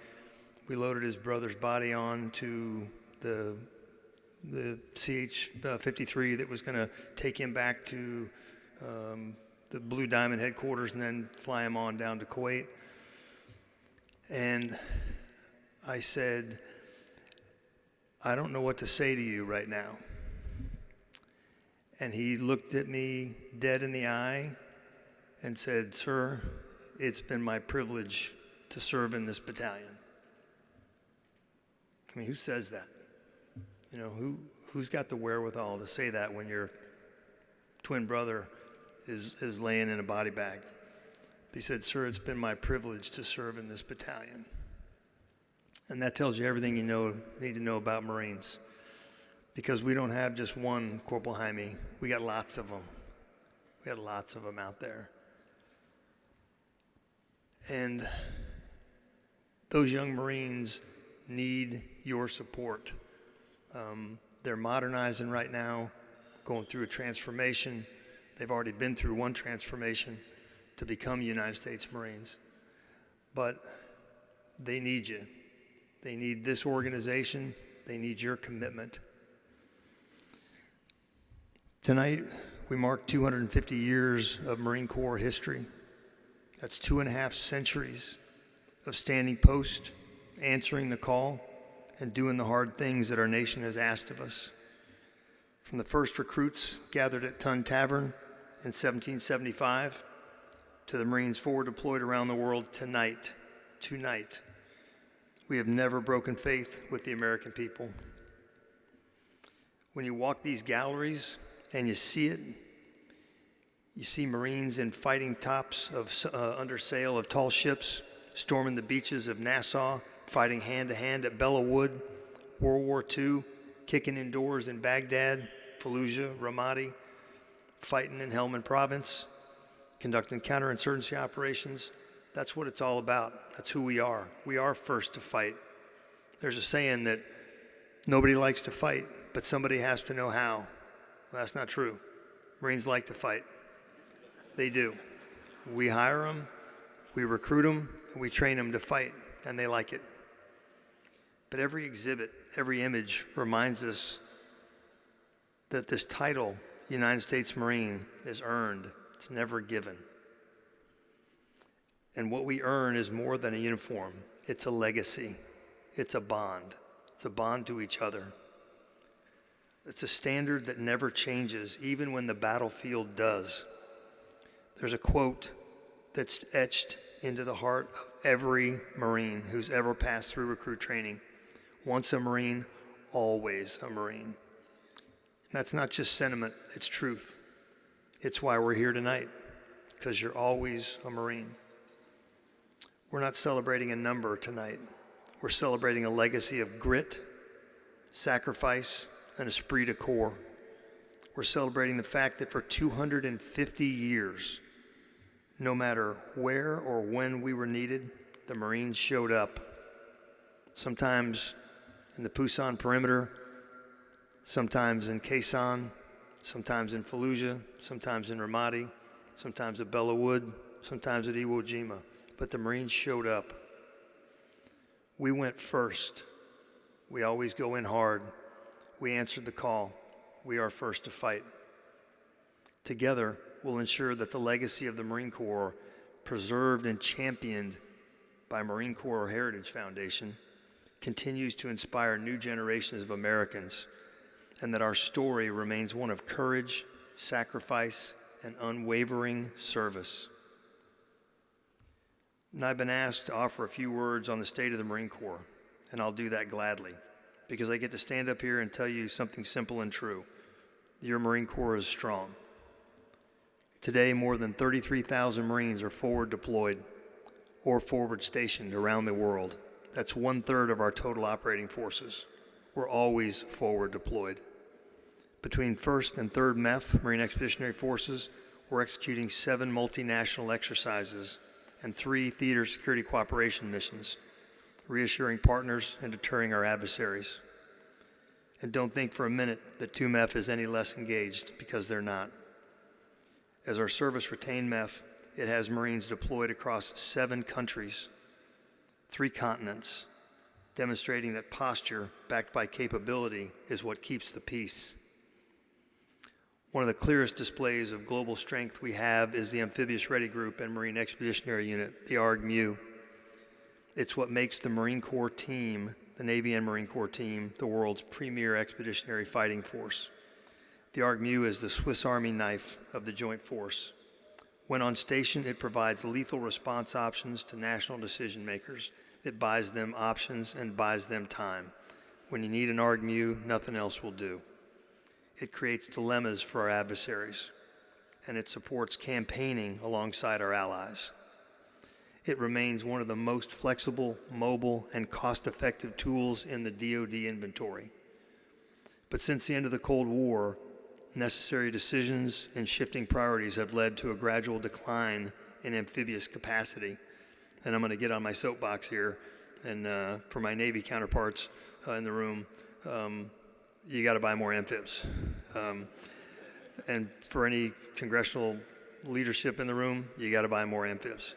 We loaded his brother's body on to the CH-53 that was going to take him back to the Blue Diamond headquarters and then fly him on down to Kuwait. And I said, I don't know what to say to you right now. And he looked at me dead in the eye and said, sir, it's been my privilege to serve in this battalion. I mean, who says that? You know, who's got the wherewithal to say that when your twin brother is laying in a body bag? He said, sir, it's been my privilege to serve in this battalion. And that tells you everything you need to know about Marines. Because we don't have just one Corporal Jaime. We got lots of them. We got lots of them out there. And those young Marines need your support. They're modernizing right now, going through a transformation. They've already been through one transformation to become United States Marines. But they need you. They need this organization. They need your commitment. Tonight, we mark 250 years of Marine Corps history. That's 2.5 centuries of standing post, answering the call, and doing the hard things that our nation has asked of us. From the first recruits gathered at Tun Tavern in 1775 to the Marines forward deployed around the world tonight, we have never broken faith with the American people. When you walk these galleries and you see it, you see Marines in fighting tops of under sail of tall ships, storming the beaches of Nassau, fighting hand-to-hand at Bella Wood, World War II, kicking in doors in Baghdad, Fallujah, Ramadi, fighting in Helmand Province, conducting counterinsurgency operations. That's what it's all about. That's who we are. We are first to fight. There's a saying that nobody likes to fight, but somebody has to know how. Well, that's not true. Marines like to fight. They do. We hire them, we recruit them, and we train them to fight, and they like it. But every exhibit, every image reminds us that this title, United States Marine, is earned. It's never given. And what we earn is more than a uniform. It's a legacy. It's a bond. It's a bond to each other. It's a standard that never changes, even when the battlefield does. There's a quote that's etched into the heart of every Marine who's ever passed through recruit training. Once a Marine, always a Marine. That's not just sentiment, it's truth. It's why we're here tonight, because you're always a Marine. We're not celebrating a number tonight. We're celebrating a legacy of grit, sacrifice, and esprit de corps. We're celebrating the fact that for 250 years, no matter where or when we were needed, the Marines showed up. Sometimes in the Pusan perimeter, sometimes in Khe Sanh, sometimes in Fallujah, sometimes in Ramadi, sometimes at Bella Wood, sometimes at Iwo Jima. But the Marines showed up. We went first. We always go in hard. We answered the call. We are first to fight. Together, we'll ensure that the legacy of the Marine Corps, preserved and championed by Marine Corps Heritage Foundation, continues to inspire new generations of Americans, and that our story remains one of courage, sacrifice, and unwavering service. And I've been asked to offer a few words on the state of the Marine Corps, and I'll do that gladly, because I get to stand up here and tell you something simple and true. Your Marine Corps is strong. Today, more than 33,000 Marines are forward deployed or forward stationed around the world. That's 1/3 of our total operating forces. We're always forward deployed. Between 1st and 3rd MEF, Marine Expeditionary Forces, we're executing 7 multinational exercises and 3 theater security cooperation missions, reassuring partners and deterring our adversaries. And don't think for a minute that 2MEF is any less engaged, because they're not. As our service retained MEF, it has Marines deployed across 7 countries, 3 continents, demonstrating that posture backed by capability is what keeps the peace. One of the clearest displays of global strength we have is the Amphibious Ready Group and Marine Expeditionary Unit, the ARG-MU. It's what makes the Marine Corps team, the Navy and Marine Corps team, the world's premier expeditionary fighting force. The ARG-MU is the Swiss Army knife of the joint force. When on station, it provides lethal response options to national decision makers. It buys them options and buys them time. When you need an ARG-MU, nothing else will do. It creates dilemmas for our adversaries, and it supports campaigning alongside our allies. It remains one of the most flexible, mobile, and cost-effective tools in the DoD inventory. But since the end of the Cold War, necessary decisions and shifting priorities have led to a gradual decline in amphibious capacity. And I'm going to get on my soapbox here, and for my Navy counterparts in the room, you got to buy more amphibs. And for any congressional leadership in the room, you got to buy more amphibs.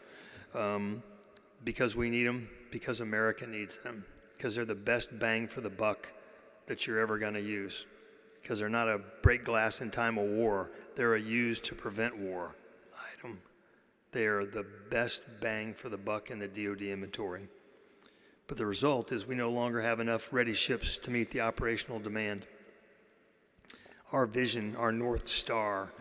Because we need them, because America needs them. because they're the best bang for the buck that you're ever going to use, because they're not a break glass in time of war. They're a use to prevent war item. They are the best bang for the buck in the DoD inventory. But the result is we no longer have enough ready ships to meet the operational demand. Our vision, our North Star,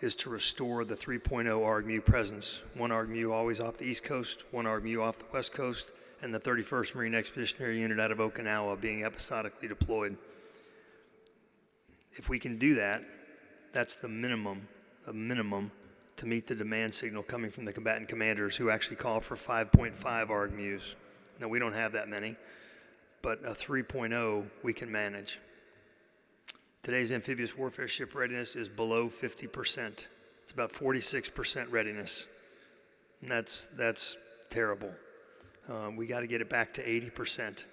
is to restore the 3.0 ARGMU presence. One ARGMU always off the East Coast, one ARGMU off the West Coast, and the 31st Marine Expeditionary Unit out of Okinawa being episodically deployed. If we can do that, that's the minimum to meet the demand signal coming from the combatant commanders who actually call for 5.5 ARGMUs. Now, we don't have that many, but a 3.0 we can manage. Today's amphibious warfare ship readiness is below 50%. It's about 46% readiness, and that's terrible. We got to get it back to 80%.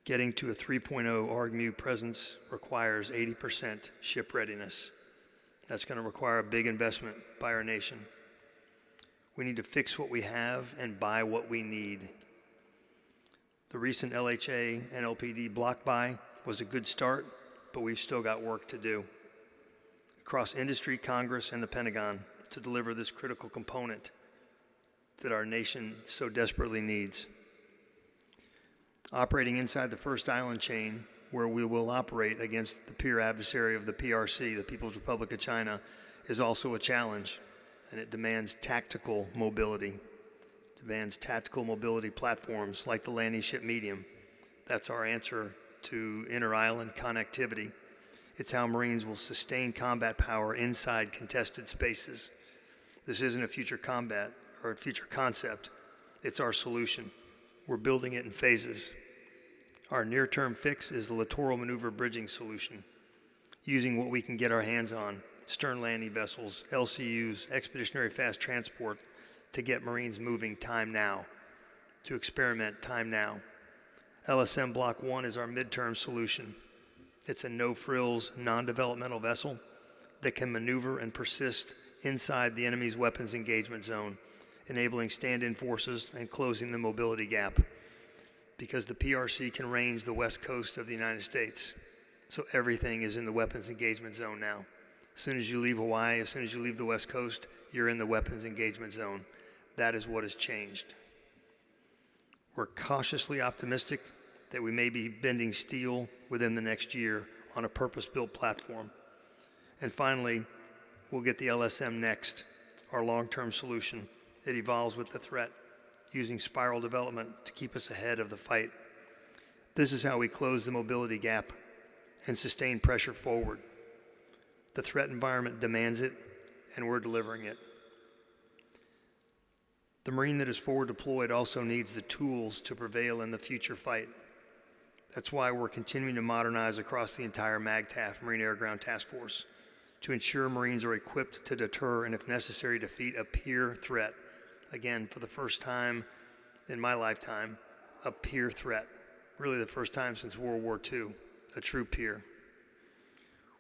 Getting to a 3.0 ARGMU presence requires 80% ship readiness. That's going to require a big investment by our nation. We need to fix what we have and buy what we need. The recent LHA and LPD block buy was a good start, but we've still got work to do across industry, Congress, and the Pentagon to deliver this critical component that our nation so desperately needs. Operating inside the first island chain, where we will operate against the peer adversary of the PRC, the People's Republic of China, is also a challenge, and it demands tactical mobility. It demands tactical mobility platforms like the landing ship medium. That's our answer to inter-island connectivity. It's how Marines will sustain combat power inside contested spaces. This isn't a future combat or a future concept. It's our solution. We're building it in phases. Our near-term fix is the littoral maneuver bridging solution, using what we can get our hands on, stern landing vessels, LCUs, expeditionary fast transport, to get Marines moving time now, to experiment time now. LSM Block 1 is our midterm solution. It's a no-frills, non-developmental vessel that can maneuver and persist inside the enemy's weapons engagement zone, enabling stand-in forces and closing the mobility gap, because the PRC can range the west coast of the United States. So everything is in the weapons engagement zone now. As soon as you leave Hawaii, as soon as you leave the west coast, you're in the weapons engagement zone. That is what has changed. We're cautiously optimistic that we may be bending steel within the next year on a purpose-built platform. And finally, we'll get the LSM next, our long-term solution. It evolves with the threat, using spiral development to keep us ahead of the fight. This is how we close the mobility gap and sustain pressure forward. The threat environment demands it, and we're delivering it. The Marine that is forward deployed also needs the tools to prevail in the future fight. That's why we're continuing to modernize across the entire MAGTAF, Marine Air Ground Task Force, to ensure Marines are equipped to deter and, if necessary, defeat a peer threat. Again, for the first time in my lifetime, a peer threat. Really the first time since World War II, a true peer.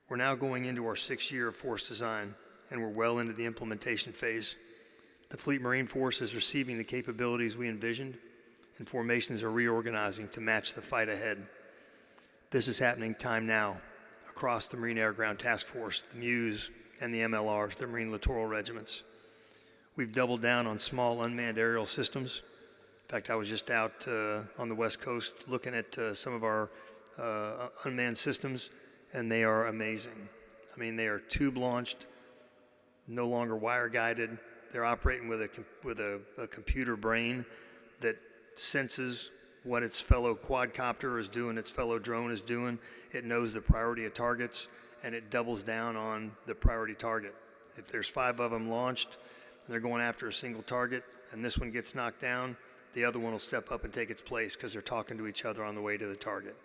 We're now going into our 6th year of force design, and we're well into the implementation phase. The Fleet Marine Force is receiving the capabilities we envisioned, and formations are reorganizing to match the fight ahead. This is happening time now across the Marine Air Ground Task Force, the MEUs, and the MLRs, the Marine Littoral Regiments. We've doubled down on small unmanned aerial systems. In fact, I was just out on the West Coast looking at some of our unmanned systems, and they are amazing. I mean, they are tube-launched, no longer wire-guided. They're operating with a computer brain that senses what its fellow quadcopter is doing, its fellow drone is doing. It knows the priority of targets, and it doubles down on the priority target. If there's 5 of them launched, and they're going after a single target, and this one gets knocked down, the other one will step up and take its place because they're talking to each other on the way to the target.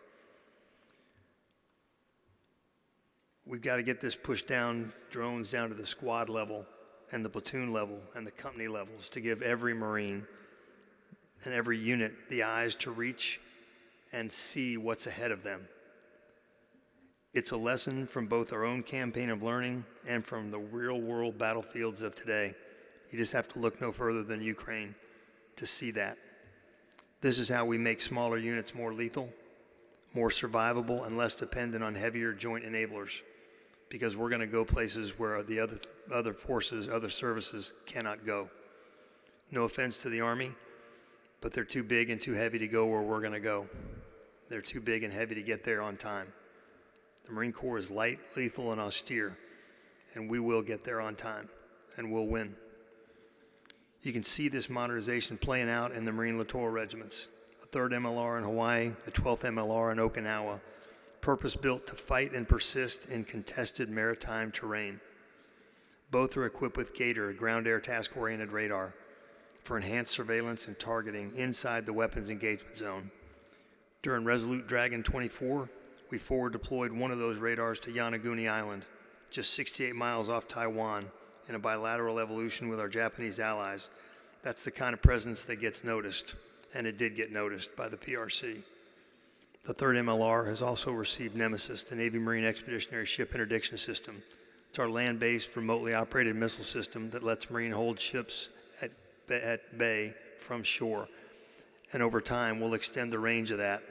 We've got to get this pushed down, drones down to the squad level and the platoon level and the company levels to give every Marine and every unit the eyes to reach and see what's ahead of them. It's a lesson from both our own campaign of learning and from the real-world battlefields of today. You just have to look no further than Ukraine to see that. This is how we make smaller units more lethal, more survivable, and less dependent on heavier joint enablers, because we're going to go places where the other forces, other services cannot go. No offense to the Army, but they're too big and too heavy to go where we're going to go. They're too big and heavy to get there on time. The Marine Corps is light, lethal, and austere, and we will get there on time, and we'll win. You can see this modernization playing out in the Marine Littoral Regiments, the 3rd MLR in Hawaii, the 12th MLR in Okinawa, purpose-built to fight and persist in contested maritime terrain. Both are equipped with Gator, a ground-air task-oriented radar, for enhanced surveillance and targeting inside the weapons engagement zone. During Resolute Dragon 24, we forward deployed one of those radars to Yonaguni Island, just 68 miles off Taiwan, in a bilateral evolution with our Japanese allies. That's the kind of presence that gets noticed, and it did get noticed by the PRC. The 3rd MLR has also received Nemesis, the Navy Marine Expeditionary Ship Interdiction System. It's our land-based, remotely operated missile system that lets Marine hold ships at bay from shore. And over time, we'll extend the range of that.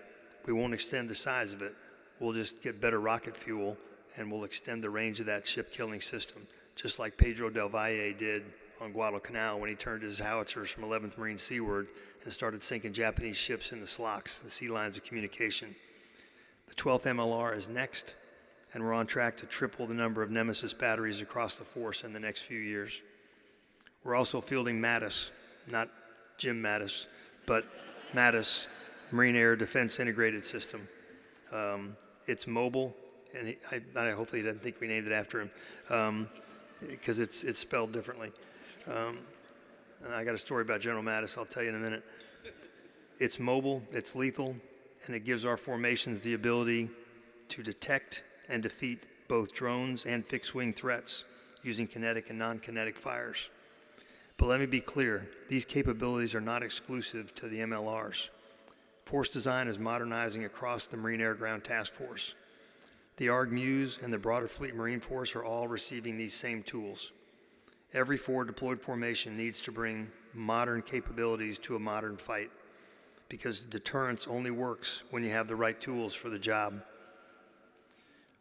We won't extend the size of it. We'll just get better rocket fuel, and we'll extend the range of that ship-killing system, just like Pedro del Valle did on Guadalcanal when he turned his howitzers from 11th Marine seaward and started sinking Japanese ships in the SLOCs, the sea lines of communication. The 12th MLR is next, and we're on track to triple the number of Nemesis batteries across the force in the next few years. We're also fielding MATIS, not Jim Mattis, but MATIS, Marine Air Defense Integrated System. It's mobile, and hopefully he doesn't think we named it after him, because it's spelled differently. And I got a story about General Mattis I'll tell you in a minute. It's mobile, it's lethal, and it gives our formations the ability to detect and defeat both drones and fixed-wing threats using kinetic and non-kinetic fires. But let me be clear, these capabilities are not exclusive to the MLRs. Force design is modernizing across the Marine Air Ground Task Force. The ARG-Muse and the broader Fleet Marine Force are all receiving these same tools. Every forward deployed formation needs to bring modern capabilities to a modern fight, because deterrence only works when you have the right tools for the job.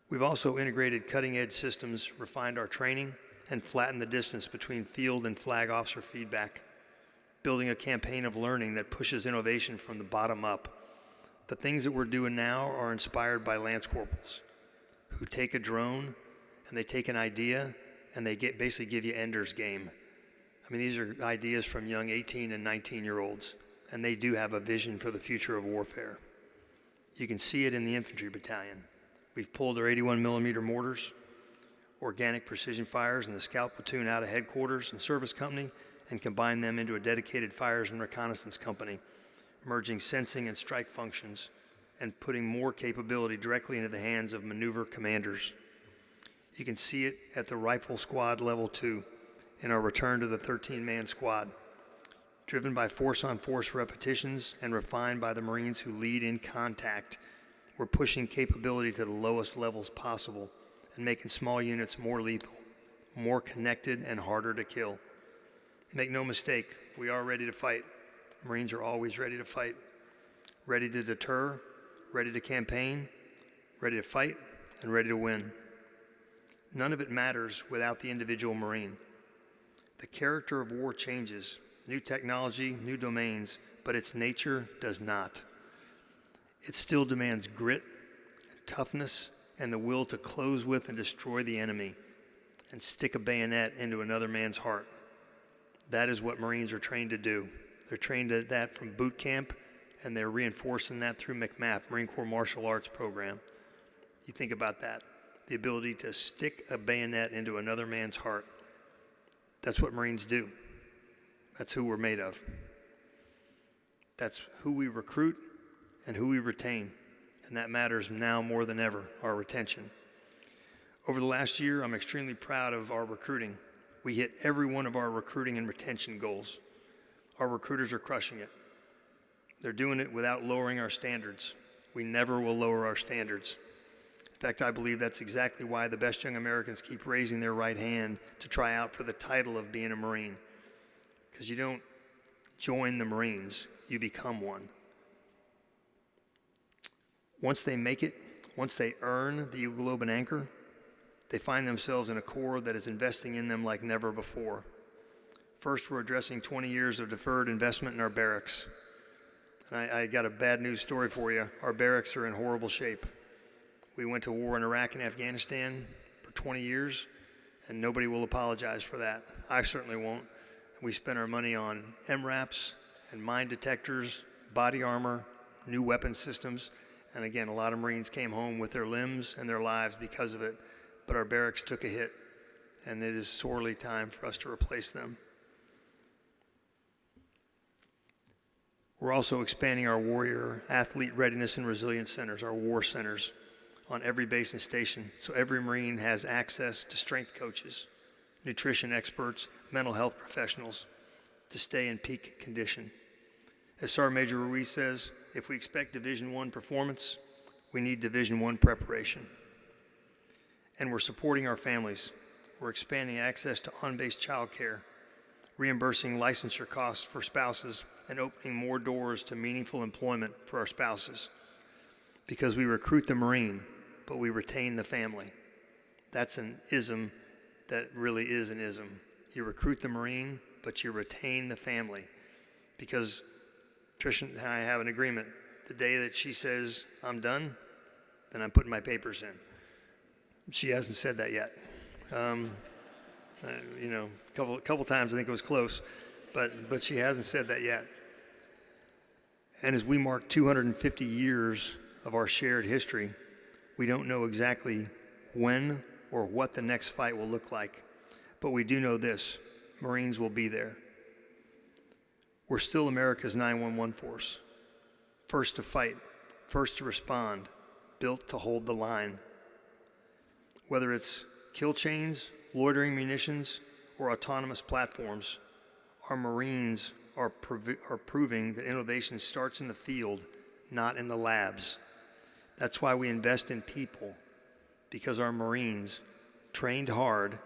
We've also integrated cutting-edge systems, refined our training, and flattened the distance between field and flag officer feedback, building a campaign of learning that pushes innovation from the bottom up. The things that we're doing now are inspired by Lance Corporals who take a drone and they take an idea and they basically give you Ender's Game. I mean, these are ideas from young 18 and 19-year-olds, and they do have a vision for the future of warfare. You can see it in the infantry battalion. We've pulled our 81mm mortars, organic precision fires, and the scout platoon out of headquarters and service company and combined them into a dedicated fires and reconnaissance company, merging sensing and strike functions and putting more capability directly into the hands of maneuver commanders. You can see it at the rifle squad level 2 in our return to the 13-man squad, driven by force-on-force repetitions and refined by the Marines who lead in contact. We're pushing capability to the lowest levels possible and making small units more lethal, more connected, and harder to kill. Make no mistake, we are ready to fight. Marines are always ready to fight, ready to deter, ready to campaign, ready to fight, and ready to win. None of it matters without the individual Marine. The character of war changes, new technology, new domains, but its nature does not. It still demands grit, toughness, and the will to close with and destroy the enemy and stick a bayonet into another man's heart. That is what Marines are trained to do. They're trained at that from boot camp, and they're reinforcing that through MCMAP, Marine Corps Martial Arts Program. You think about that, the ability to stick a bayonet into another man's heart. That's what Marines do. That's who we're made of. That's who we recruit and who we retain, and that matters now more than ever, our retention. Over the last year, I'm extremely proud of our recruiting. We hit every one of our recruiting and retention goals. Our recruiters are crushing it. They're doing it without lowering our standards. We never will lower our standards. In fact, I believe that's exactly why the best young Americans keep raising their right hand to try out for the title of being a Marine. Because you don't join the Marines, you become one. Once they make it, once they earn the Eagle Globe and Anchor, they find themselves in a Corps that is investing in them like never before. First, we're addressing 20 years of deferred investment in our barracks. And I got a bad news story for you. Our barracks are in horrible shape. We went to war in Iraq and Afghanistan for 20 years, and nobody will apologize for that. I certainly won't. We spent our money on MRAPs and mine detectors, body armor, new weapon systems, and again, a lot of Marines came home with their limbs and their lives because of it, but our barracks took a hit, and it is sorely time for us to replace them. We're also expanding our warrior athlete readiness and resilience centers, our war centers, on every base and station, so every Marine has access to strength coaches, nutrition experts, mental health professionals to stay in peak condition. As Sergeant Major Ruiz says, if we expect Division I performance, we need Division I preparation. And we're supporting our families. We're expanding access to on-base child care, reimbursing licensure costs for spouses, and opening more doors to meaningful employment for our spouses. Because we recruit the Marine, but we retain the family. That's an ism that really is an ism. You recruit the Marine, but you retain the family. Because Trish and I have an agreement. The day that she says, I'm done, then I'm putting my papers in. She hasn't said that yet. A couple times I think it was close, but she hasn't said that yet. And as we mark 250 years of our shared history, we don't know exactly when or what the next fight will look like, but we do know this: Marines will be there. We're still America's 911 force, first to fight, first to respond, built to hold the line. Whether it's kill chains, loitering munitions, or autonomous platforms, our Marines are proving that innovation starts in the field, not in the labs. That's why we invest in people, because our Marines, trained hard,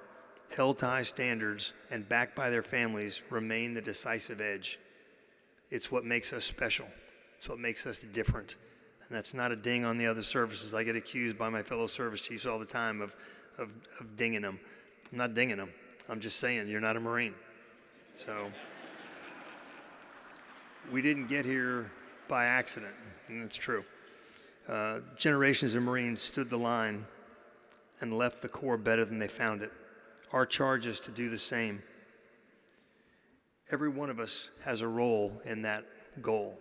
held to high standards, and backed by their families, remain the decisive edge. It's what makes us special. It's what makes us different. And that's not a ding on the other services. I get accused by my fellow service chiefs all the time of dinging them. I'm not dinging them. I'm just saying you're not a Marine. So we didn't get here by accident, and that's true. Generations of Marines stood the line and left the Corps better than they found it. Our charge is to do the same. Every one of us has a role in that goal.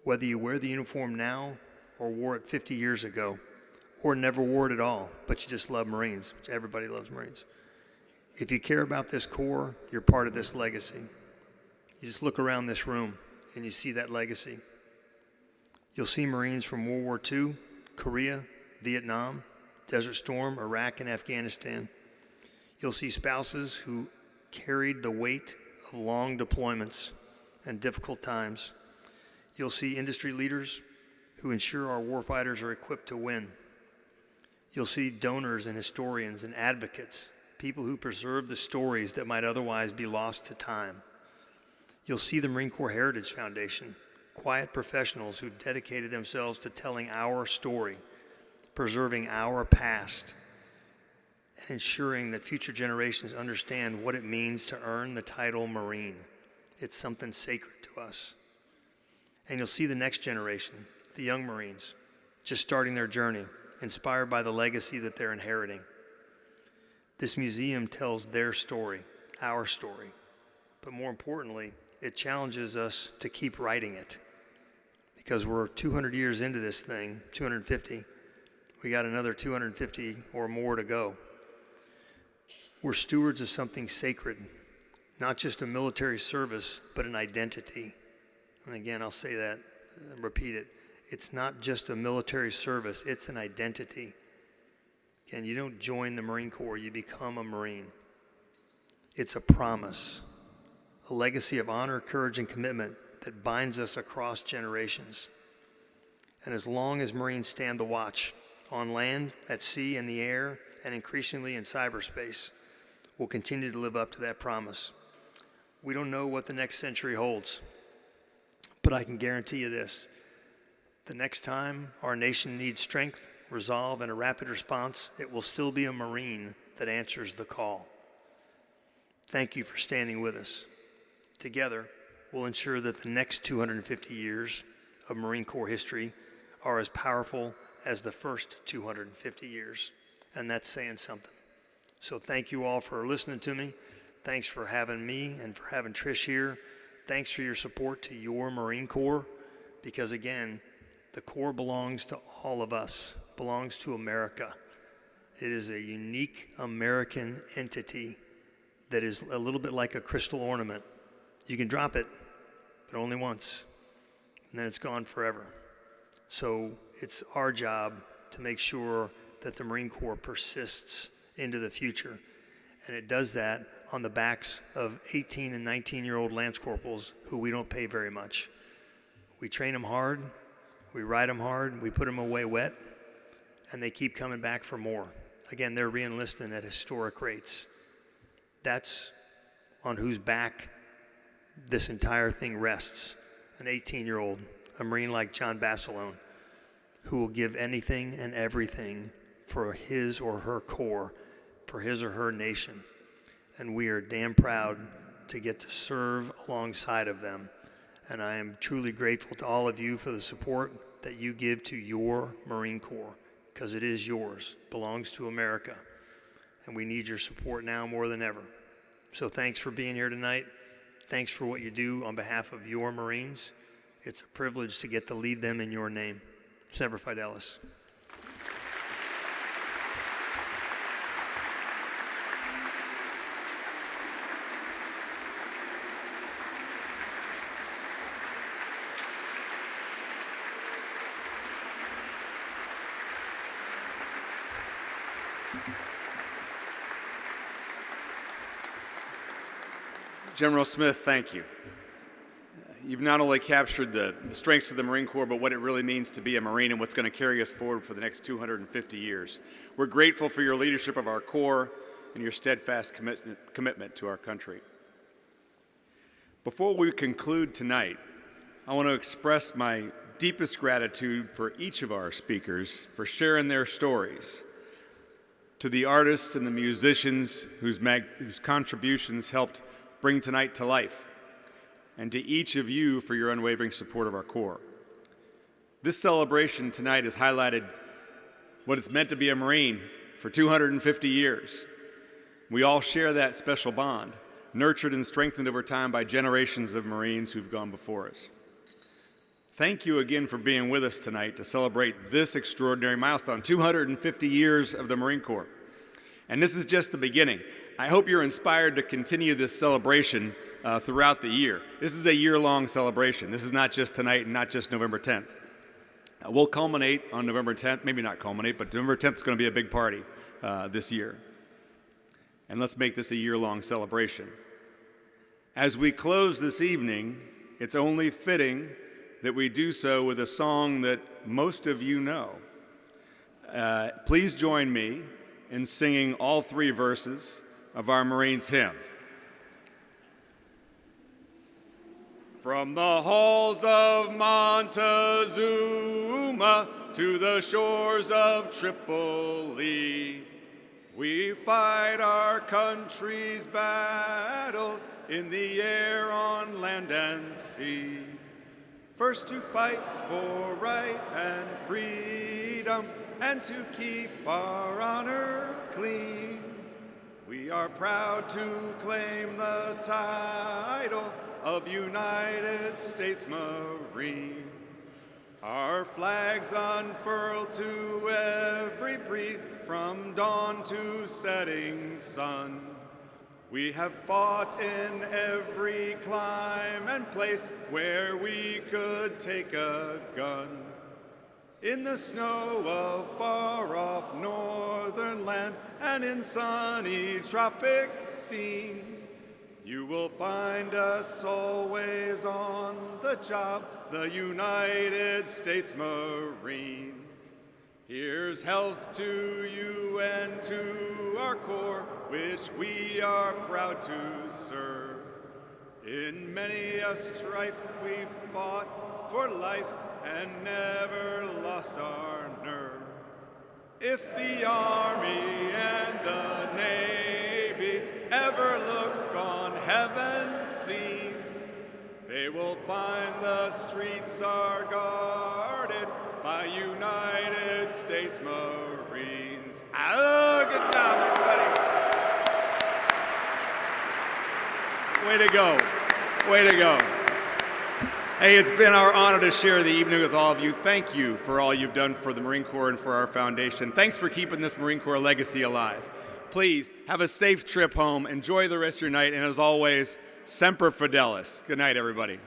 Whether you wear the uniform now or wore it 50 years ago, or never wore it at all, but you just love Marines, which everybody loves Marines. If you care about this Corps, you're part of this legacy. You just look around this room and you see that legacy. You'll see Marines from World War II, Korea, Vietnam, Desert Storm, Iraq, and Afghanistan. You'll see spouses who carried the weight of long deployments and difficult times. You'll see industry leaders who ensure our warfighters are equipped to win. You'll see donors and historians and advocates, people who preserve the stories that might otherwise be lost to time. You'll see the Marine Corps Heritage Foundation, quiet professionals who've dedicated themselves to telling our story, preserving our past, and ensuring that future generations understand what it means to earn the title Marine. It's something sacred to us. And you'll see the next generation, the young Marines, just starting their journey, inspired by the legacy that they're inheriting. This museum tells their story, our story, but more importantly, it challenges us to keep writing it, because we're 200 years into this thing, 250. We got another 250 or more to go. We're stewards of something sacred, not just a military service, but an identity. And again, I'll say that, repeat it. It's not just a military service, it's an identity. And you don't join the Marine Corps, you become a Marine. It's a promise, a legacy of honor, courage, and commitment that binds us across generations. And as long as Marines stand the watch, on land, at sea, in the air, and increasingly in cyberspace, we'll continue to live up to that promise. We don't know what the next century holds, but I can guarantee you this: The next time our nation needs strength, resolve, and a rapid response, it will still be a Marine that answers the call. Thank you for standing with us. Together, we'll ensure that the next 250 years of Marine Corps history are as powerful as the first 250 years, and that's saying something. So thank you all for listening to me. Thanks for having me and for having Trish here. Thanks for your support to your Marine Corps, because again, the Corps belongs to all of us, belongs to America. It is a unique American entity that is a little bit like a crystal ornament. You can drop it, but only once, and then it's gone forever. So it's our job to make sure that the Marine Corps persists into the future. And it does that on the backs of 18 and 19-year-old Lance Corporals who we don't pay very much. We train them hard, we ride them hard, we put them away wet, and they keep coming back for more. Again, they're re-enlisting at historic rates. That's on whose back this entire thing rests. An 18-year-old, a Marine like John Basilone, who will give anything and everything for his or her Corps, for his or her nation. And we are damn proud to get to serve alongside of them. And I am truly grateful to all of you for the support that you give to your Marine Corps, because it is yours, belongs to America. And we need your support now more than ever. So thanks for being here tonight. Thanks for what you do on behalf of your Marines. It's a privilege to get to lead them in your name. Semper Fidelis. General Smith, thank you. You've not only captured the strengths of the Marine Corps, but what it really means to be a Marine and what's going to carry us forward for the next 250 years. We're grateful for your leadership of our Corps and your steadfast commitment to our country. Before we conclude tonight, I want to express my deepest gratitude for each of our speakers for sharing their stories, to the artists and the musicians whose contributions helped bring tonight to life, and to each of you for your unwavering support of our Corps. This celebration tonight has highlighted what it's meant to be a Marine for 250 years. We all share that special bond, nurtured and strengthened over time by generations of Marines who've gone before us. Thank you again for being with us tonight to celebrate this extraordinary milestone, 250 years of the Marine Corps. And this is just the beginning. I hope you're inspired to continue this celebration throughout the year. This is a year-long celebration. This is not just tonight and not just November 10th. We'll culminate on November 10th. Maybe not culminate, but November 10th is going to be a big party this year. And let's make this a year-long celebration. As we close this evening, it's only fitting that we do so with a song that most of you know. Please join me in singing all three verses of our Marines hymn. From the halls of Montezuma to the shores of Tripoli, we fight our country's battles in the air, on land and sea. First to fight for right and freedom, and to keep our honor clean. We are proud to claim the title of United States Marine. Our flags unfurled to every breeze, from dawn to setting sun. We have fought in every clime and place where we could take a gun. In the snow of far-off northern land and in sunny tropic scenes, you will find us always on the job, the United States Marines. Here's health to you and to our Corps, which we are proud to serve. In many a strife we fought for life and never lost our nerve. If the Army and the Navy ever look on heaven's scenes, they will find the streets are guarded by United States Marines. Oh, good job, everybody. Way to go. Way to go. Hey, it's been our honor to share the evening with all of you. Thank you for all you've done for the Marine Corps and for our foundation. Thanks for keeping this Marine Corps legacy alive. Please have a safe trip home. Enjoy the rest of your night. And as always, Semper Fidelis. Good night, everybody.